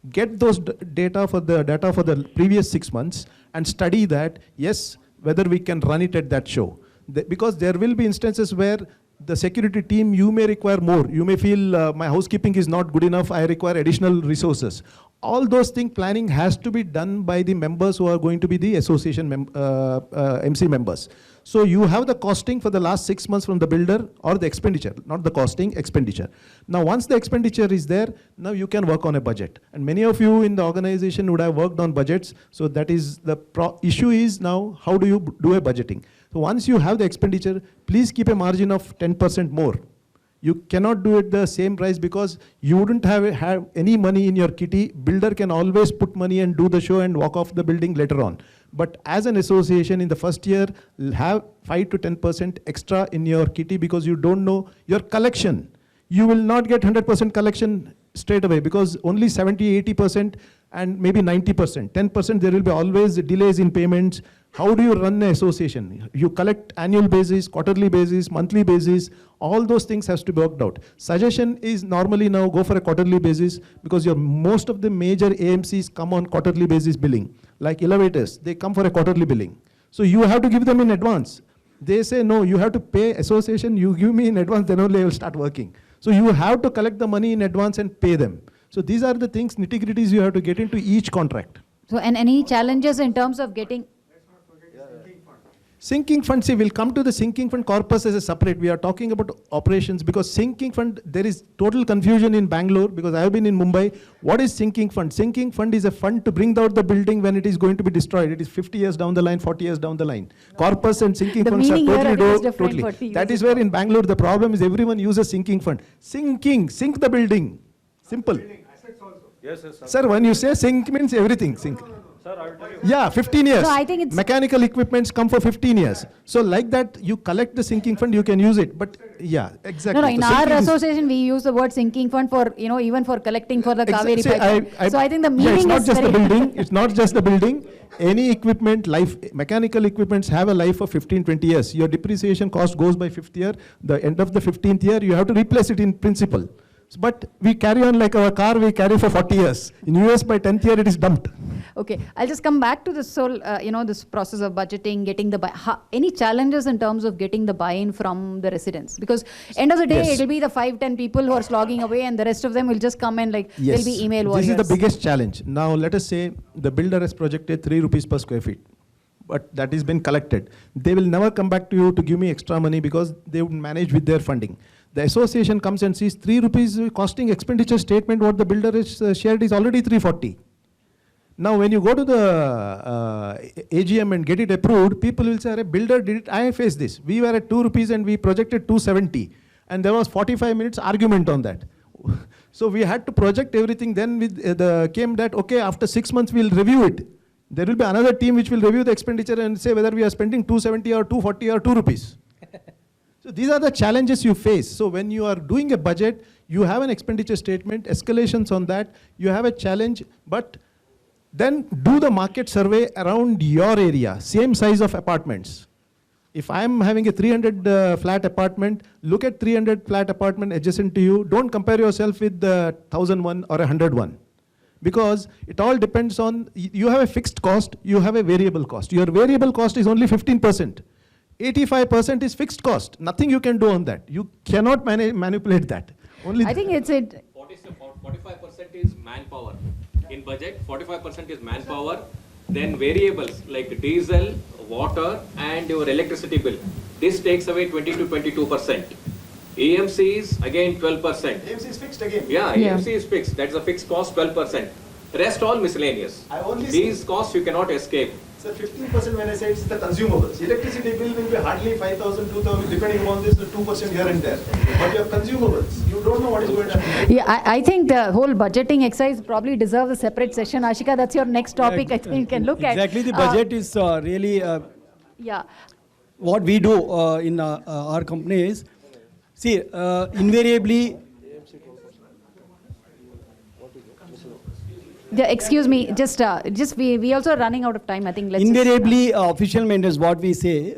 Get those data for the previous 6 months and study that, yes, whether we can run it at that show. Because there will be instances where the security team, you may require more. You may feel my housekeeping is not good enough, I require additional resources. All those things, planning has to be done by the members who are going to be the association MC members. So you have the costing for the last 6 months from the builder, or the expenditure, not the costing, expenditure. Now once the expenditure is there, now you can work on a budget. And many of you in the organization would have worked on budgets. So that is the issue is now, how do you do a budgeting? So once you have the expenditure, please keep a margin of 10% more. You cannot do it the same price because you wouldn't have any money in your kitty. Builder can always put money and do the show and walk off the building later on. But as an association in the first year, have 5 to 10% extra in your kitty because you don't know your collection. You will not get 100% collection straight away because only 70, 80% and maybe 90%. 10% there will be always delays in payments. How do you run an association? You collect annual basis, quarterly basis, monthly basis. All those things has to be worked out. Suggestion is normally now go for a quarterly basis because most of the major AMCs come on quarterly basis billing. Like elevators, they come for a quarterly billing. So you have to give them in advance. They say, no, you have to pay association, you give me in advance, then only I will start working. So you have to collect the money in advance and pay them. So these are the things, nitty-gritties you have to get into each contract. So, and any challenges in terms of getting... Sinking fund, see, we'll come to the sinking fund corpus as a separate. We are talking about operations because sinking fund, there is total confusion in Bangalore because I have been in Mumbai. What is sinking fund? Sinking fund is a fund to bring out the building when it is going to be destroyed. It is 50 years down the line, 40 years down the line. Corpus and sinking funds are totally. That is where in Bangalore the problem is everyone uses sinking fund. Sink the building. Simple. Yes, Sir, when you say sink means everything, sink. Yeah, 15 years. So I think it's- Mechanical equipments come for 15 years. So like that, you collect the sinking fund, you can use it. But yeah, exactly. No, in So our sinking is- association, we use the word sinking fund for, even for collecting for the Kaveri See, pipeline. So I think the yeah, meaning it's not is just very the building. It's not just the building. Any equipment, mechanical equipments have a life of 15, 20 years. Your depreciation cost goes by 5th year. The end of the 15th year, you have to replace it in principle. But we carry on like our car, we carry for 40 years. In US, by 10th year, it is dumped. Okay, I'll just come back to this whole, this process of budgeting, getting the any challenges in terms of getting the buy-in from the residents? Because end of the day, Yes. it'll be the 5-10 people who are slogging away, and the rest of them will just come and they'll be email warriors. This is the biggest challenge. Now, let us say the builder has projected 3 rupees per square feet, but that has been collected. They will never come back to you to give me extra money because they would manage with their funding. The association comes and sees 3 rupees costing expenditure statement, what the builder is shared is already 340. Now, when you go to the AGM and get it approved, people will say, builder did it, I faced this. We were at 2 rupees and we projected 270. And there was 45 minutes argument on that. So we had to project everything. Then with came that, okay, after 6 months, we'll review it. There will be another team which will review the expenditure and say whether we are spending 270 or 240 or 2 rupees. So these are the challenges you face. So when you are doing a budget, you have an expenditure statement, escalations on that, you have a challenge, but then do the market survey around your area, same size of apartments. If I'm having a 300 flat apartment, look at 300 flat apartment adjacent to you. Don't compare yourself with the 1001 or 101. Because it all depends on, you have a fixed cost, you have a variable cost. Your variable cost is only 15%. 85% is fixed cost. Nothing you can do on that. You cannot manipulate that. Only I think it's it. 45% is manpower. In budget, 45% is manpower. Then variables like diesel, water, and your electricity bill. This takes away 20 to 22%. AMC is again 12%. AMC is fixed again. Yeah, AMC is fixed. That's a fixed cost, 12%. Rest all miscellaneous. These costs you cannot escape. So 15% when I say it's the consumables. Electricity bill will be hardly 5,000, 2,000, depending upon this, 2% here and there. But your consumables, you don't know what is going to happen. Yeah, I think the whole budgeting exercise probably deserves a separate session. Ashika, that's your next topic I think you can look at. Exactly, the budget is really Yeah. what we do in our company is, see, invariably, Yeah, excuse me, just we also are running out of time. I think let's invariably official maintenance, what we say,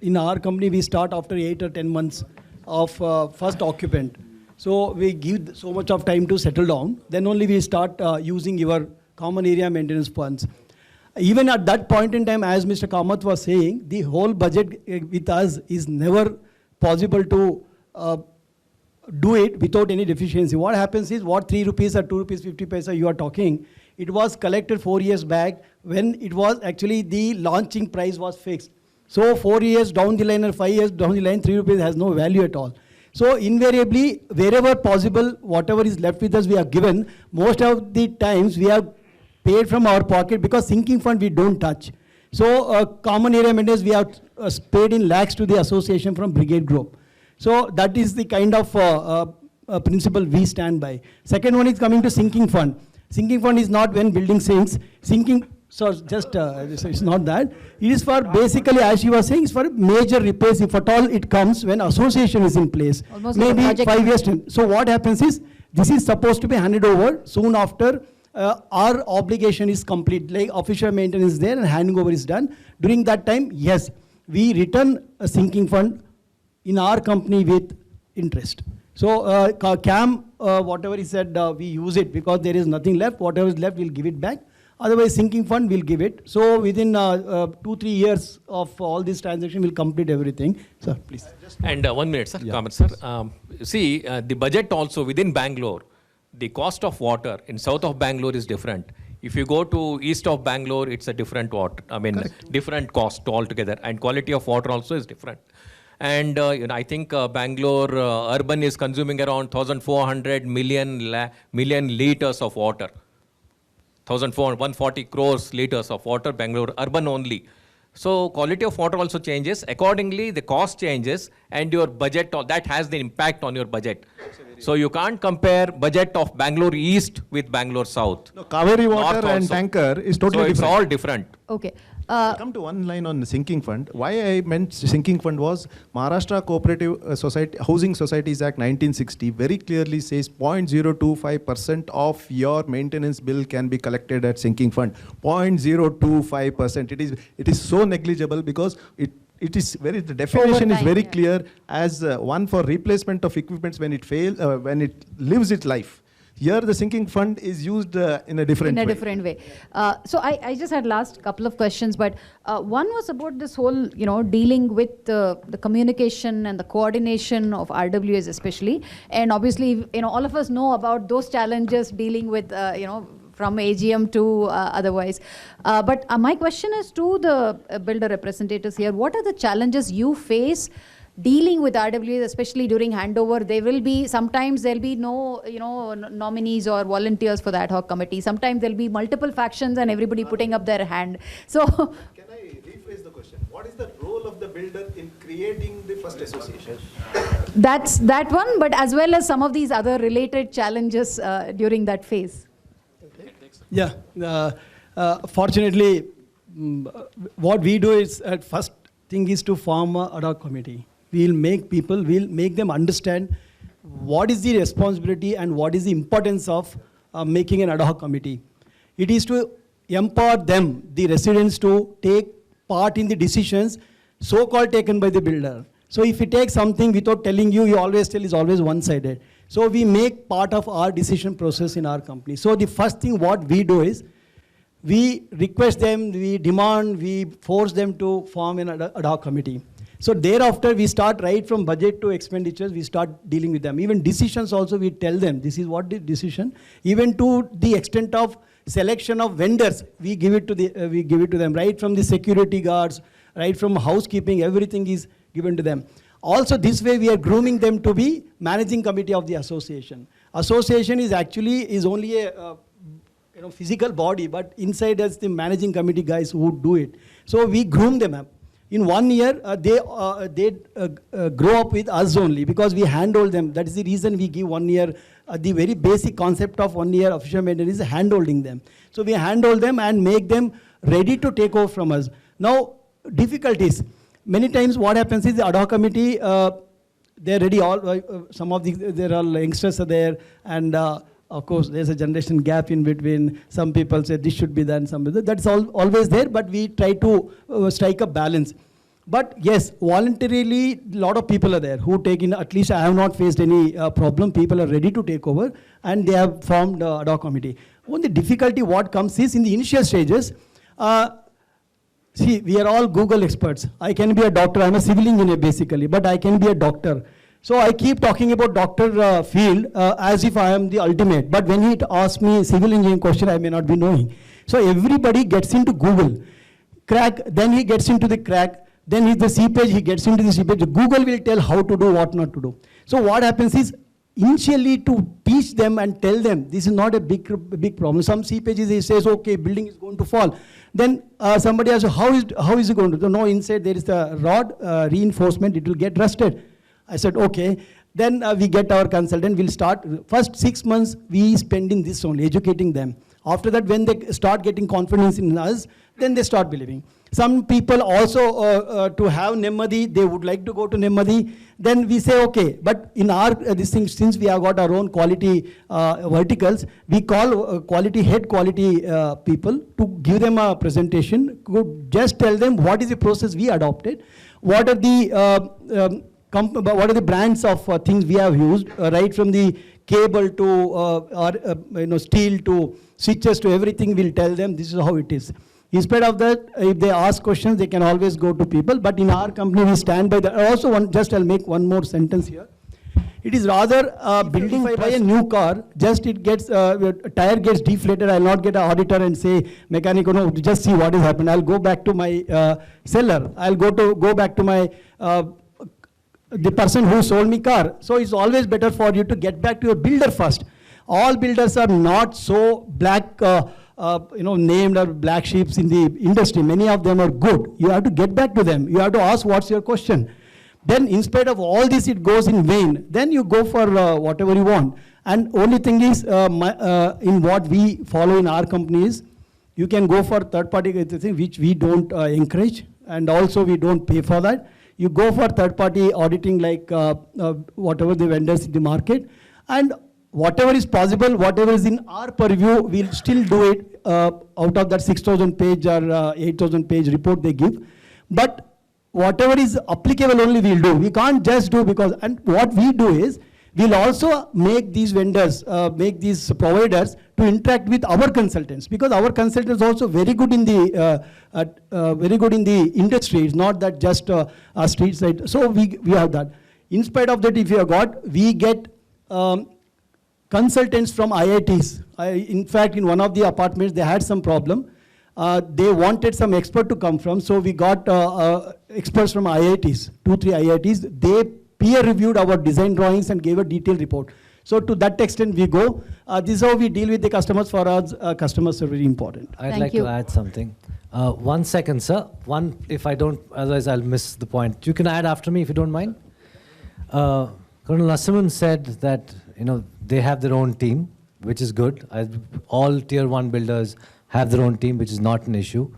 in our company we start after 8 or 10 months of first occupant. So we give so much of time to settle down, then only we start using your common area maintenance funds. Even at that point in time, as Mr. Kamath was saying, the whole budget with us is never possible to do it without any deficiency. What happens is, what 3 rupees or 2 rupees 50 paisa you are talking, it was collected 4 years back when it was actually the launching price was fixed. So 4 years down the line or 5 years down the line, 3 rupees has no value at all. So invariably, wherever possible, whatever is left with us, we are given. Most of the times we have paid from our pocket because sinking fund we don't touch. So common area maintenance we have paid in lakhs to the association from Brigade Group. So that is the kind of principle we stand by. Second one is coming to sinking fund. Sinking fund is not when building sinks. Sinking, so just it's not that. It is for basically, as she was saying, it's for major repairs. If at all it comes when association is in place, Almost like a maybe project. 5 years. So what happens is, this is supposed to be handed over soon after our obligation is complete. Like official maintenance is there and handing over is done. During that time, yes, we return a sinking fund in our company with interest. So CAM, whatever he said, we use it because there is nothing left. Whatever is left, we'll give it back. Otherwise, sinking fund, we'll give it. So within 2-3 years of all this transaction, we'll complete everything. Sir, please. And 1 minute, sir. Comment, sir. See, the budget also within Bangalore, the cost of water in south of Bangalore is different. If you go to east of Bangalore, it's a different water. I mean, different cost altogether, and quality of water also is different. And I think Bangalore urban is consuming around 1,400 million liters of water. 140 crores liters of water, Bangalore urban only. So quality of water also changes. Accordingly, the cost changes and your budget, that has the impact on your budget. So you can't compare budget of Bangalore East with Bangalore South. No, Kaveri North water and also. tanker is totally So it's different. all different. Okay. I'll come to one line on the sinking fund. Why I meant sinking fund was Maharashtra Cooperative Society Housing Societies Act 1960 very clearly says 0.025% of your maintenance bill can be collected at sinking fund. 0.025%. It is so negligible because it is very, the definition is very clear as one for replacement of equipments when it fails, when it lives its life. Here the sinking fund is used in a different way. So I just had last couple of questions, but one was about this whole, dealing with the communication and the coordination of RWAs especially. And obviously, all of us know about those challenges dealing with, from AGM to otherwise. But my question is to the builder representatives here, what are the challenges you face dealing with RWAs, especially during handover? Sometimes there'll be no, nominees or volunteers for the ad hoc committee. Sometimes there'll be multiple factions and everybody putting up their hand. So, Can I rephrase the question? What is the role of the builder in creating the first association? that's that one, but as well as some of these other related challenges during that phase. Yeah. Fortunately, what we do is, first thing is to form an ad hoc committee. We'll make them understand what is the responsibility and what is the importance of making an ad hoc committee. It is to empower them, the residents, to take part in the decisions so-called taken by the builder. So if you take something without telling you, you always tell is always one-sided. So we make part of our decision process in our company. So the first thing what we do is, we request them, we demand, we force them to form an ad hoc committee. So thereafter, we start right from budget to expenditures, we start dealing with them. Even decisions also, we tell them, this is what the decision. Even to the extent of selection of vendors, we give it to them, right from the security guards, right from housekeeping, everything is given to them. Also, this way we are grooming them to be managing committee of the association. Association is only a physical body, but inside us the managing committee guys who do it. So we groom them up. In 1 year, they grow up with us only because we handhold them. That is the reason we give 1 year. The very basic concept of 1 year official maintenance is handholding them. So we handhold them and make them ready to take over from us. Now, difficulties. Many times what happens is the ad hoc committee, they're ready, there are youngsters are there, and of course there's a generation gap in between. Some people say this should be done, that's always there, but we try to strike a balance. But yes, voluntarily, a lot of people are there who take in, at least I have not faced any problem. People are ready to take over and they have formed ad hoc committee. Only difficulty what comes is in the initial stages, see, we are all Google experts. I can be a doctor, I'm a civil engineer basically, but I can be a doctor. So I keep talking about doctor field as if I am the ultimate. But when he asks me civil engineering question, I may not be knowing. So everybody gets into Google. Crack, then he gets into the crack. Then the C page, he gets into the C page. Google will tell how to do, what not to do. So what happens is, initially to teach them and tell them, this is not a big problem. Some C pages, he says, okay, building is going to fall. Then somebody asks, how is it going to? No, inside there is the rod reinforcement, it will get rusted. I said, okay. Then we get our consultant, we'll start. First 6 months, we spend in this only, educating them. After that, when they start getting confidence in us, then they start believing. Some people also, to have Nemmadi, they would like to go to Nemmadi. Then we say, okay, but in our, this thing, since we have got our own quality verticals, we call head quality people to give them a presentation, could just tell them what is the process we adopted, what are the brands of things we have used, right from the cable to steel to switches to everything, we'll tell them this is how it is. Instead of that, if they ask questions, they can always go to people. But in our company, we stand by that. Also, I'll make one more sentence here. It is rather building by a new car, just it gets, tire gets deflated, I'll not get an auditor and say, mechanic, no, just see what has happened. I'll go back to my seller. I'll go back to my, the person who sold me car. So it's always better for you to get back to your builder first. All builders are not so black named or black sheeps in the industry. Many of them are good. You have to get back to them. You have to ask what's your question. Then in spite of all this, it goes in vain. Then you go for whatever you want. And only thing is, in what we follow in our company is, you can go for third-party thing, which we don't encourage, and also we don't pay for that. You go for third-party auditing, like whatever the vendors in the market, and whatever is possible, whatever is in our purview, we'll still do it out of that 6,000 page or 8,000 page report they give. But whatever is applicable only we'll do. We can't just do because, and what we do is, we'll also make these vendors, make these providers to interact with our consultants, because our consultants are also very good in the industry. It's not that just a street side. So we have that. In spite of that, if you have got, we get consultants from IITs. In fact, in one of the apartments, they had some problem. They wanted some expert to come from, so we got experts from IITs, 2-3 IITs. They peer reviewed our design drawings and gave a detailed report. So to that extent we go. This is how we deal with the customers. For us, customers are very important. I'd like to add something. 1 second, sir. If I don't, otherwise I'll miss the point. You can add after me if you don't mind. Colonel Narsimhan said that they have their own team, which is good. All tier 1 builders have their own team, which is not an issue.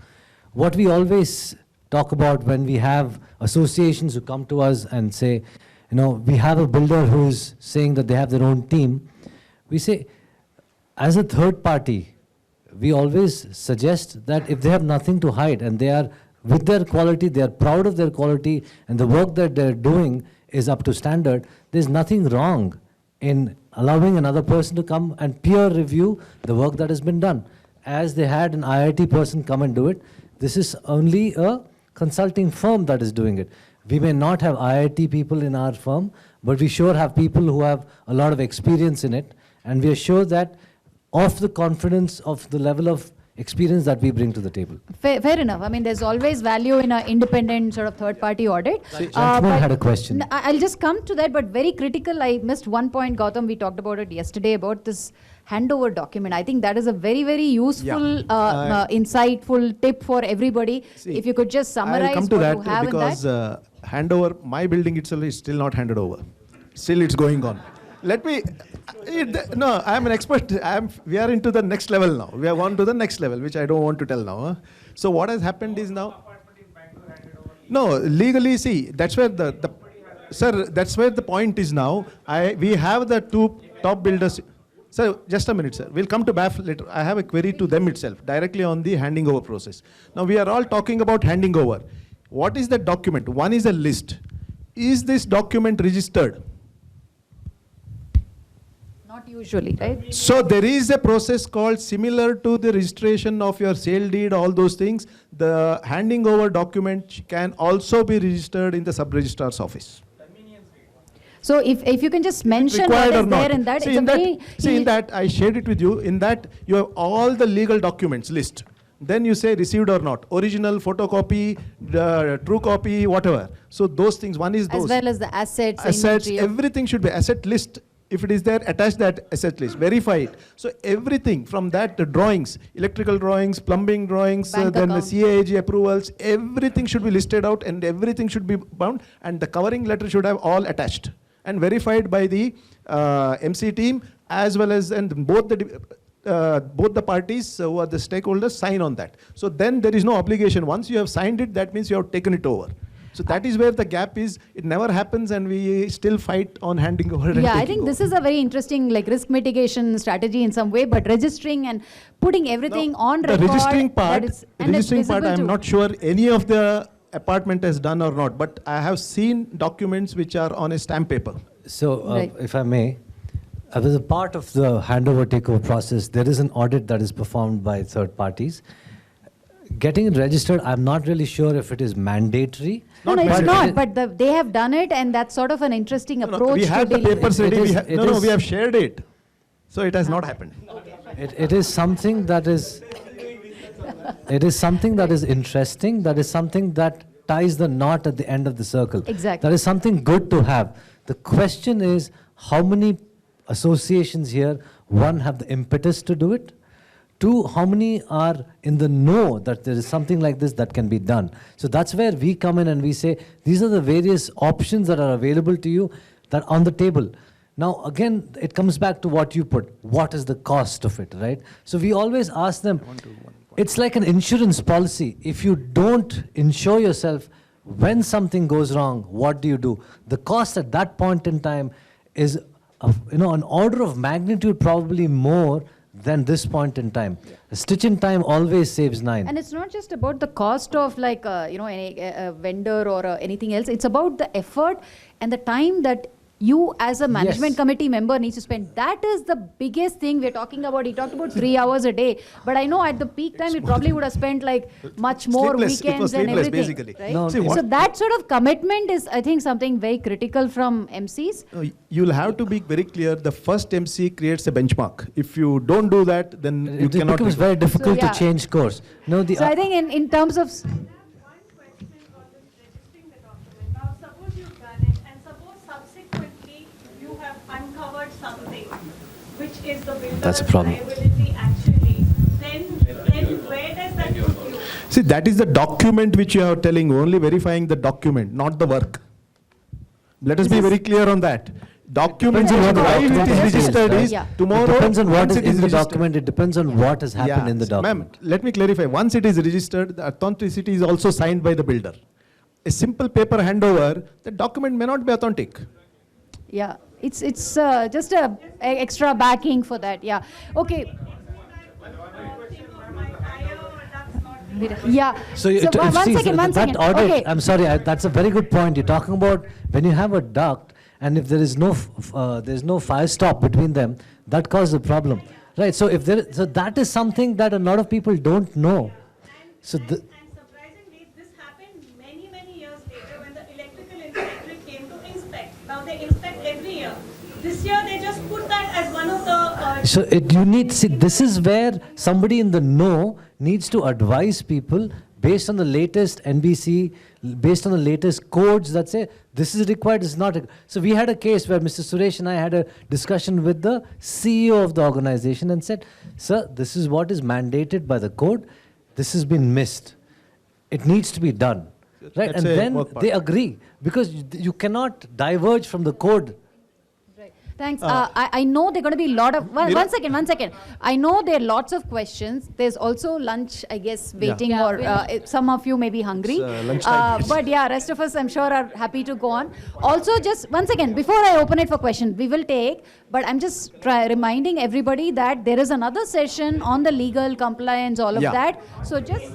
What we always talk about when we have associations who come to us and say, we have a builder who's saying that they have their own team, we say, as a third party, we always suggest that if they have nothing to hide and they are with their quality, they are proud of their quality, and the work that they're doing is up to standard, there's nothing wrong in allowing another person to come and peer review the work that has been done. As they had an IIT person come and do it, this is only a consulting firm that is doing it. We may not have IIT people in our firm, but we sure have people who have a lot of experience in it, and we are sure that of the confidence of the level of experience that we bring to the table. Fair enough. I mean, there's always value in an independent sort of third-party audit. Gentleman had a question. I'll just come to that, but very critical. I missed one point, Gautam. We talked about it yesterday about this handover document. I think that is a very, very useful, insightful tip for everybody. If you could just summarize what you have in that. Because handover, my building itself is still not handed over. Still it's going on. Let me, no, I'm an expert. We are into the next level now. We have gone to the next level, which I don't want to tell now. Huh? So what has happened is now, no, legally, see, that's where sir, that's where the point is now. We have the 2 top builders. Sir, just a minute, sir. We'll come to BAF later. I have a query to them itself, directly on the handing over process. Now, we are all talking about handing over. What is the document? One is a list. Is this document registered? Not usually, right? So there is a process called similar to the registration of your sale deed, all those things. The handing over document can also be registered in the sub-registrar's office. So if you can just mention what is there in that. In that, I shared it with you. In that, you have all the legal documents list. Then you say received or not. Original, photocopy, true copy, whatever. So those things, one is those. As well as the assets. Assets, everything should be asset list. If it is there, attach that asset list, verify it. So everything from that, the drawings, electrical drawings, plumbing drawings, then the CAAG approvals, everything should be listed out and everything should be bound, and the covering letter should have all attached and verified by the MC team, as well as, and both the parties who are the stakeholders sign on that. So then there is no obligation. Once you have signed it, that means you have taken it over. So that is where the gap is. It never happens, and we still fight on handing over. Yeah, I think this is a very interesting risk mitigation strategy in some way, but registering and putting everything on record. The registering part, I'm not sure any of the apartment has done or not, but I have seen documents which are on a stamp paper. So if I may, as a part of the handover takeover process, there is an audit that is performed by third parties. Getting it registered, I'm not really sure if it is mandatory. No, it's not, but they have done it, and that's sort of an interesting approach. We have the papers ready. We have shared it. So it has not happened. It is something that is... It is something that is interesting. That is something that ties the knot at the end of the circle. Exactly. That is something good to have. The question is, how many associations here, one, have the impetus to do it? Two, how many are in the know that there is something like this that can be done? So that's where we come in and we say, these are the various options that are available to you that are on the table. Now, again, it comes back to what you put. What is the cost of it, right? So we always ask them, it's like an insurance policy. If you don't insure yourself, when something goes wrong, what do you do? The cost at that point in time is, an order of magnitude probably more than this point in time. A stitch in time always saves 9. And it's not just about the cost of like, a vendor or anything else. It's about the effort and the time that you as a management committee member needs to spend. That is the biggest thing we're talking about. He talked about 3 hours a day. But I know at the peak time, he probably would have spent like much more weekends and everything. Basically. Right? No, so that sort of commitment is, I think, something very critical from MCs. You'll have to be very clear. The first MC creates a benchmark. If you don't do that, then you it cannot. becomes very difficult So, to change course. No, So I think in terms of... One question was registering the document. Now, suppose you've done it, and suppose subsequently you have uncovered something, which is the That's a builder's problem. liability actually. Then where does that put you? See, that is the document which you are telling, only verifying the document, not the work. Let us be very clear on that. Documents, Depends on what why the it document is is, registered right? is Yeah. tomorrow. It depends on what once is it in the registered- document. It depends on what has happened in the document. Ma'am, let me clarify. Once it is registered, the authenticity is also signed by the builder. A simple paper handover, the document may not be authentic. Yeah, it's just a extra backing for that. Yeah. Okay. Yeah. So, one second. that audit, Okay. I'm sorry, that's a very good point. You're talking about when you have a duct and if there is no there's no fire stop between them, that causes a problem, right? So so that is something that a lot of people don't know. So And surprisingly, this happened many years later when the electrical inspector came to inspect. Now they inspect every year. This year they just put that as one of the... So you need, see, this is where somebody in the know needs to advise people based on the latest NBC, based on the latest codes that say this is required, this is not. So we had a case where Mr. Suresh and I had a discussion with the CEO of the organization and said, sir, this is what is mandated by the code. This has been missed. It needs to be done. Right? That's And a then work part. they agree because you cannot diverge from the code. Thanks. I know there are going to be a lot of... One second. I know there are lots of questions. There's also lunch, I guess, waiting, or some of you may be hungry. It's, lunchtime. But yeah, rest of us, I'm sure, are happy to go on. Also, just one second, before I open it for questions, we will take, but I'm just reminding everybody that there is another session on the legal compliance, all of Yeah. that. So just...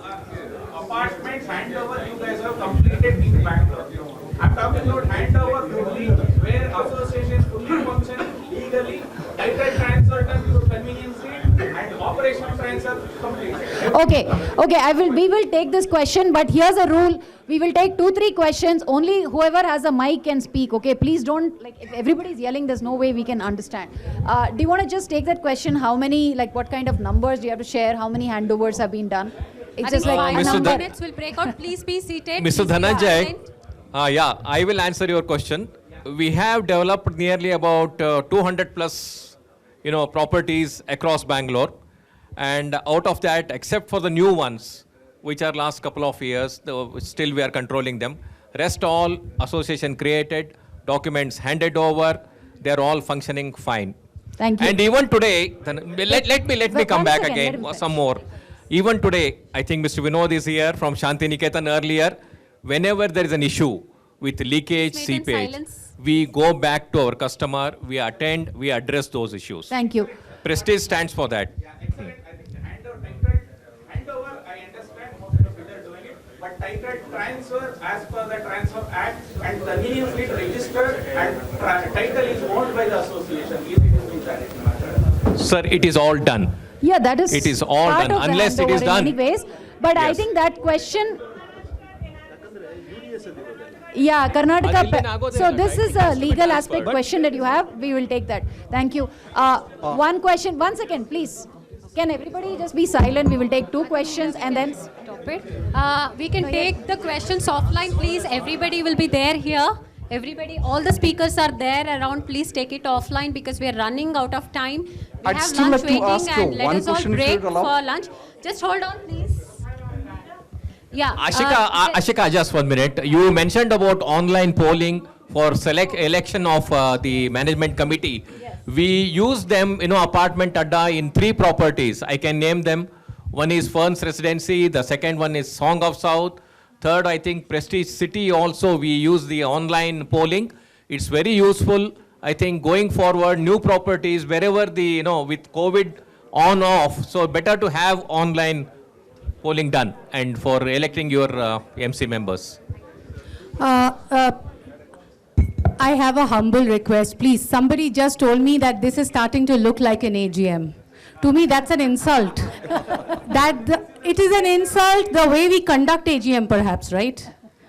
Apartments handover, you guys have completed in Bangalore. I'm talking about handover fully, where associations fully function legally, title transfer done through convenience fee, and operational transfer completed. Okay, we will take this question, but here's a rule. We will take 2-3 questions. Only whoever has a mic can speak, okay? Please don't, like, if everybody's yelling, there's no way we can understand. Do you want to just take that question? How many, like, what kind of numbers do you have to share? How many handovers have been done? It's just like a Mr. number. Minutes will break out. Please be seated. Mr. Please be Dhananjay, silent. yeah, I will answer your question. We have developed nearly about 200 plus, properties across Bangalore, and out of that, except for the new ones, which are last couple of years, still we are controlling them. Rest all association created, documents handed over, they are all functioning fine. Thank you. And even today, let me come One back second, let again, him some more. Even today, I think Mr. Vinod is here from Shanti Niketan earlier. Whenever there is an issue with leakage, Please maintain seepage, silence. we go back to our customer, we attend, we address those issues. Thank you. Prestige stands for that. Excellent. I think handover, I understand most of the people are doing it, but title transfer as per the Transfer Act and conveniently registered and title is owned by the association. Is it doing that? Sir, it is all done. Yeah, that is It is all part done, of the unless it is handover done. in many ways. But I Yes. think that question... Yeah, Karnataka. So this is a legal aspect question that you have. We will take that. Thank you. One question. 1 second, please. Can everybody just be silent? We will take 2 questions and then... Stop it. We can take the questions offline, please. Everybody will be there here. Everybody, all the speakers are there around. Please take it offline because we are running out of time. We I'd have still lunch like to waiting ask and let one us all question, if break you'd allow. for lunch. Just hold on, please. Yeah. Ashika, just 1 minute. You mentioned about online polling for select election of the management committee. Yes. We use them, apartment adda in 3 properties. I can name them. One is Fern's Residency. The second one is Song of South. Third, I think Prestige City also we use the online polling. It's very useful. I think going forward, new properties, wherever the, with COVID on off, so better to have online polling done and for electing your MC members. I have a humble request. Please, somebody just told me that this is starting to look like an AGM. To me, that's an insult. It is an insult the way we conduct AGM, perhaps, right?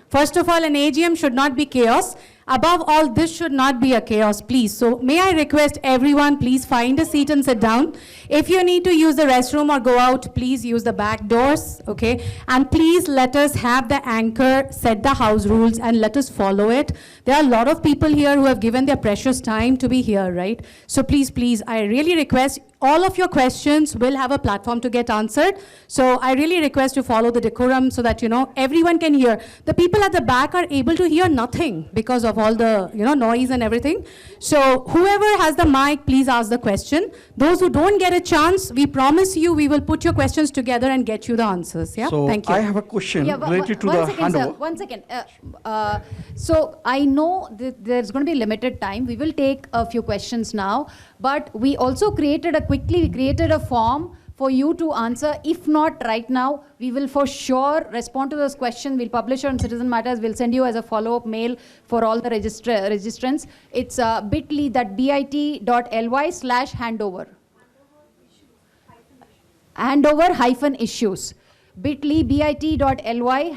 First of all, an AGM should not be chaos. Above all, this should not be a chaos, please. So may I request everyone, please find a seat and sit down. If you need to use the restroom or go out, please use the back doors, okay? And please let us have the anchor set the house rules and let us follow it. There are a lot of people here who have given their precious time to be here, right? So please, please, I really request all of your questions will have a platform to get answered. So I really request to follow the decorum so that, everyone can hear. The people at the back are able to hear nothing because of all the, noise and everything. So whoever has the mic, please ask the question. Those who don't get a chance, we promise you we will put your questions together and get you the answers. Yeah, So thank you. I have a question related to one the second, sir. handover. 1 second. So I know that there's going to be limited time. We will take a few questions now, but we also created a form for you to answer. If not right now, we will for sure respond to those questions. We'll publish on Citizen Matters. We'll send you as a follow-up mail for all the registrants. It's bit.ly, that bit.ly/handover. Handover-issues. Bit.ly, bit.ly,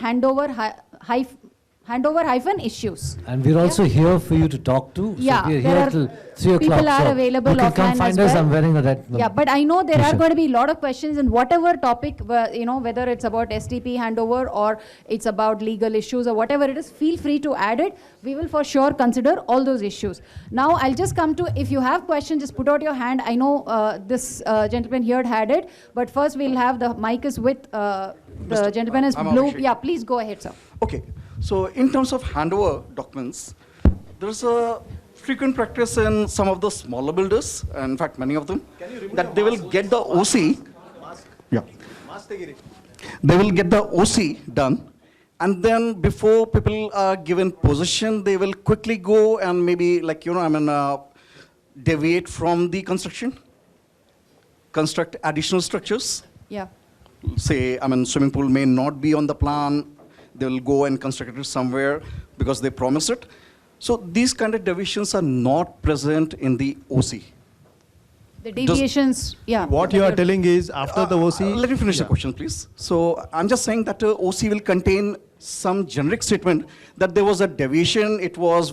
handover-issues. And we're also here for you to talk to. Yeah, So we're there here are till 3 o'clock. people are so available you can come offline find as us. well. I'm wearing a red. Yeah, but I know there are T-shirt. going to be a lot of questions in whatever topic, whether it's about STP handover or it's about legal issues or whatever it is, feel free to add it. We will for sure consider all those issues. Now, I'll just come to, if you have questions, just put out your hand. I know this gentleman here had it, but first we'll have the mic is with the gentleman is I'm blue. Abhishek. Yeah, please go ahead, sir. Okay, so in terms of handover documents, there's a frequent practice in some of the smaller builders, in fact many of them, that they will get the OC. Yeah. They will get the OC done, and then before people are given possession, they will quickly go and maybe deviate from the construction, construct additional structures. Yeah. Say, swimming pool may not be on the plan. They will go and construct it somewhere because they promise it. So these kind of deviations are not present in the OC. The deviations, yeah. What you are telling is after the OC. Let me finish the question, please. So I'm just saying that OC will contain some generic statement that there was a deviation, it was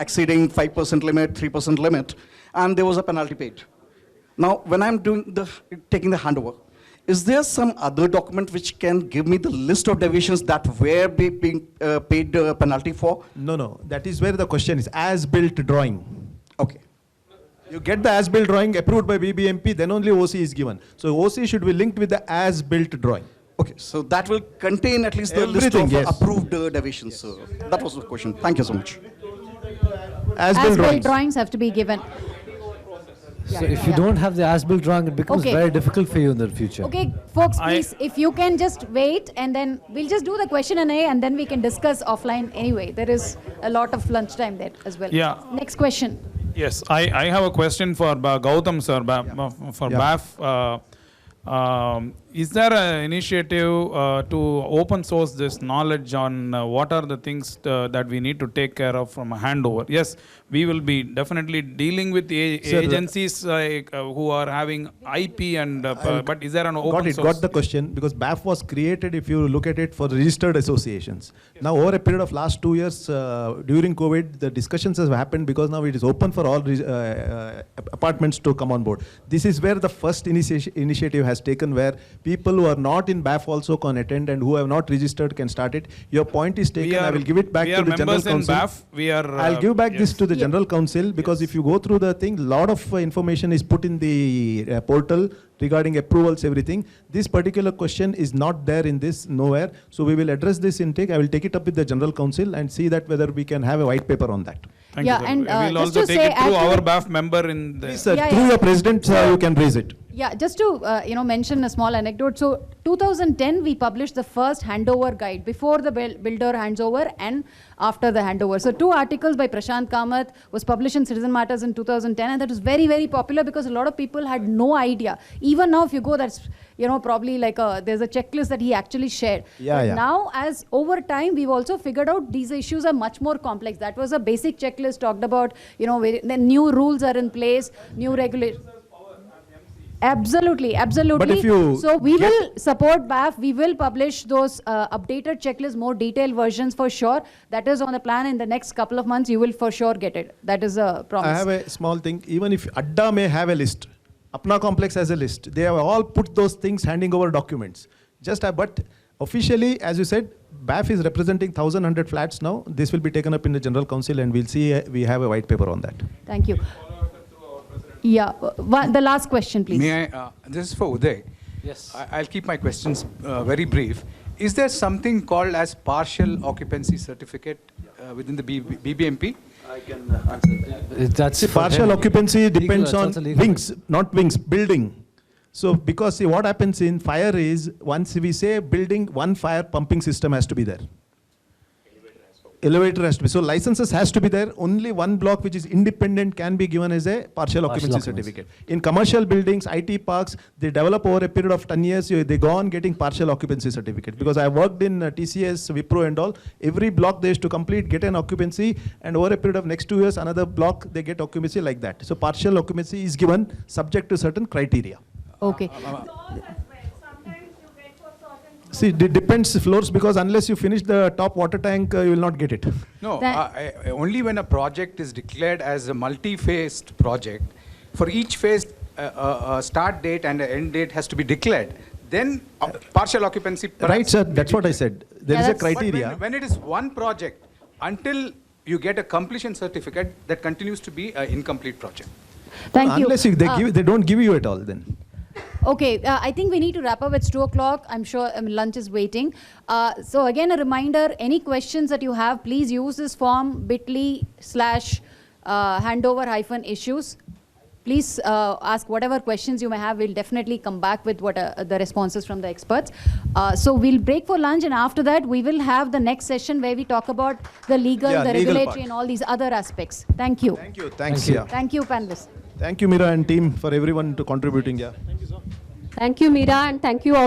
exceeding 5% limit, 3% limit, and there was a penalty paid. Now, when I'm taking the handover, is there some other document which can give me the list of deviations that were being paid penalty for? No. That is where the question is. As-built drawing. Okay. You get the as-built drawing approved by BBMP, then only OC is given. So OC should be linked with the as-built drawing. Okay, so that will contain at least the list of approved deviations. So that was the question. Thank you so much. As-built drawings have to be given. So if you don't have the as-built drawing, it becomes very difficult for you in the future. Okay, folks, please, if you can just wait and then we'll just do the question and A and then we can discuss offline anyway. There is a lot of lunchtime there as well. Yeah. Next question. Yes, I have a question for Gautham sir, for BAF. Is there an initiative to open source this knowledge on what are the things that we need to take care of from a handover? Yes, we will be definitely dealing with the agencies who are having IP and but is there an open source? Got the question, because BAF was created, if you look at it, for registered associations. Yes. Now over a period of last 2 years during COVID, the discussions have happened because now it is open for all apartments to come on board. This is where the first initiative has taken, where people who are not in BAF also can attend, and who have not registered can start it. Your point is taken. I will give it back to the General Council. I'll give back this to the General Council, because if you go through the thing, lot of information is put in the portal regarding approvals, everything. This particular question is not there in this, nowhere. So we will address this intake. I will take it up with the General Council and see that whether we can have a white paper on that. Thank you, sir. And we'll also take it through our BAF member in the... Please, sir, through your president, you can raise it. Yeah, just to mention a small anecdote. So 2010 we published the first handover guide, before the builder hands over and after the handover. So 2 articles by Prashant Kamath was published in Citizen Matters in 2010, and that was very, very popular because a lot of people had no idea. Even now if you go, that's probably like there's a checklist that he actually shared. Now, as over time, we've also figured out these issues are much more complex. That was a basic checklist talked about, the new rules are in place, new regulations. Absolutely, absolutely. But if you so we will support BAF. We will publish those updated checklists, more detailed versions for sure. That is on the plan. In the next couple of months, you will for sure get it. That is a promise. I have a small thing. Even if Adda may have a list, Apna Complex has a list. They have all put those things handing over documents. But officially, as you said, BAF is representing 1,100 flats now. This will be taken up in the General Council, and we'll see we have a white paper on that. Thank you. Yeah, the last question, please. May I, this is for Uday. Yes. I'll keep my questions very brief. Is there something called as partial occupancy certificate within the BBMP? I can answer. That's partial occupancy depends on wings, not wings, building. So because see what happens in fire is, once we say building, one fire pumping system has to be there. Elevator has to be. So licenses has to be there. Only one block which is independent can be given as a partial occupancy certificate. In commercial buildings, IT parks, they develop over a period of 10 years, they go on getting partial occupancy certificate. Because I worked in TCS, Wipro and all, every block they used to complete, get an occupancy, and over a period of next 2 years, another block, they get occupancy like that. So partial occupancy is given subject to certain criteria. Okay. See, it depends floors, because unless you finish the top water tank, you will not get it. No, only when a project is declared as a multi-phased project, for each phase, a start date and an end date has to be declared. Then partial occupancy. Right, sir. That's what I said. There is a criteria. But when it is one project, until you get a completion certificate, that continues to be an incomplete project. Thank you. Unless they don't give you at all then. Okay, I think we need to wrap up. It's 2 o'clock. I'm sure lunch is waiting. So again, a reminder, any questions that you have, please use this form bit.ly/handover-issues. Please ask whatever questions you may have. We'll definitely come back with what the responses from the experts. So we'll break for lunch, and after that, we will have the next session where we talk about the legal, the regulatory, and all these other aspects. Thank you. Thank you. Thanks. Yeah. Thank you, panelists. Thank you, Meera and team, for everyone to contributing. Yeah. Thank you, Meera, and thank you all.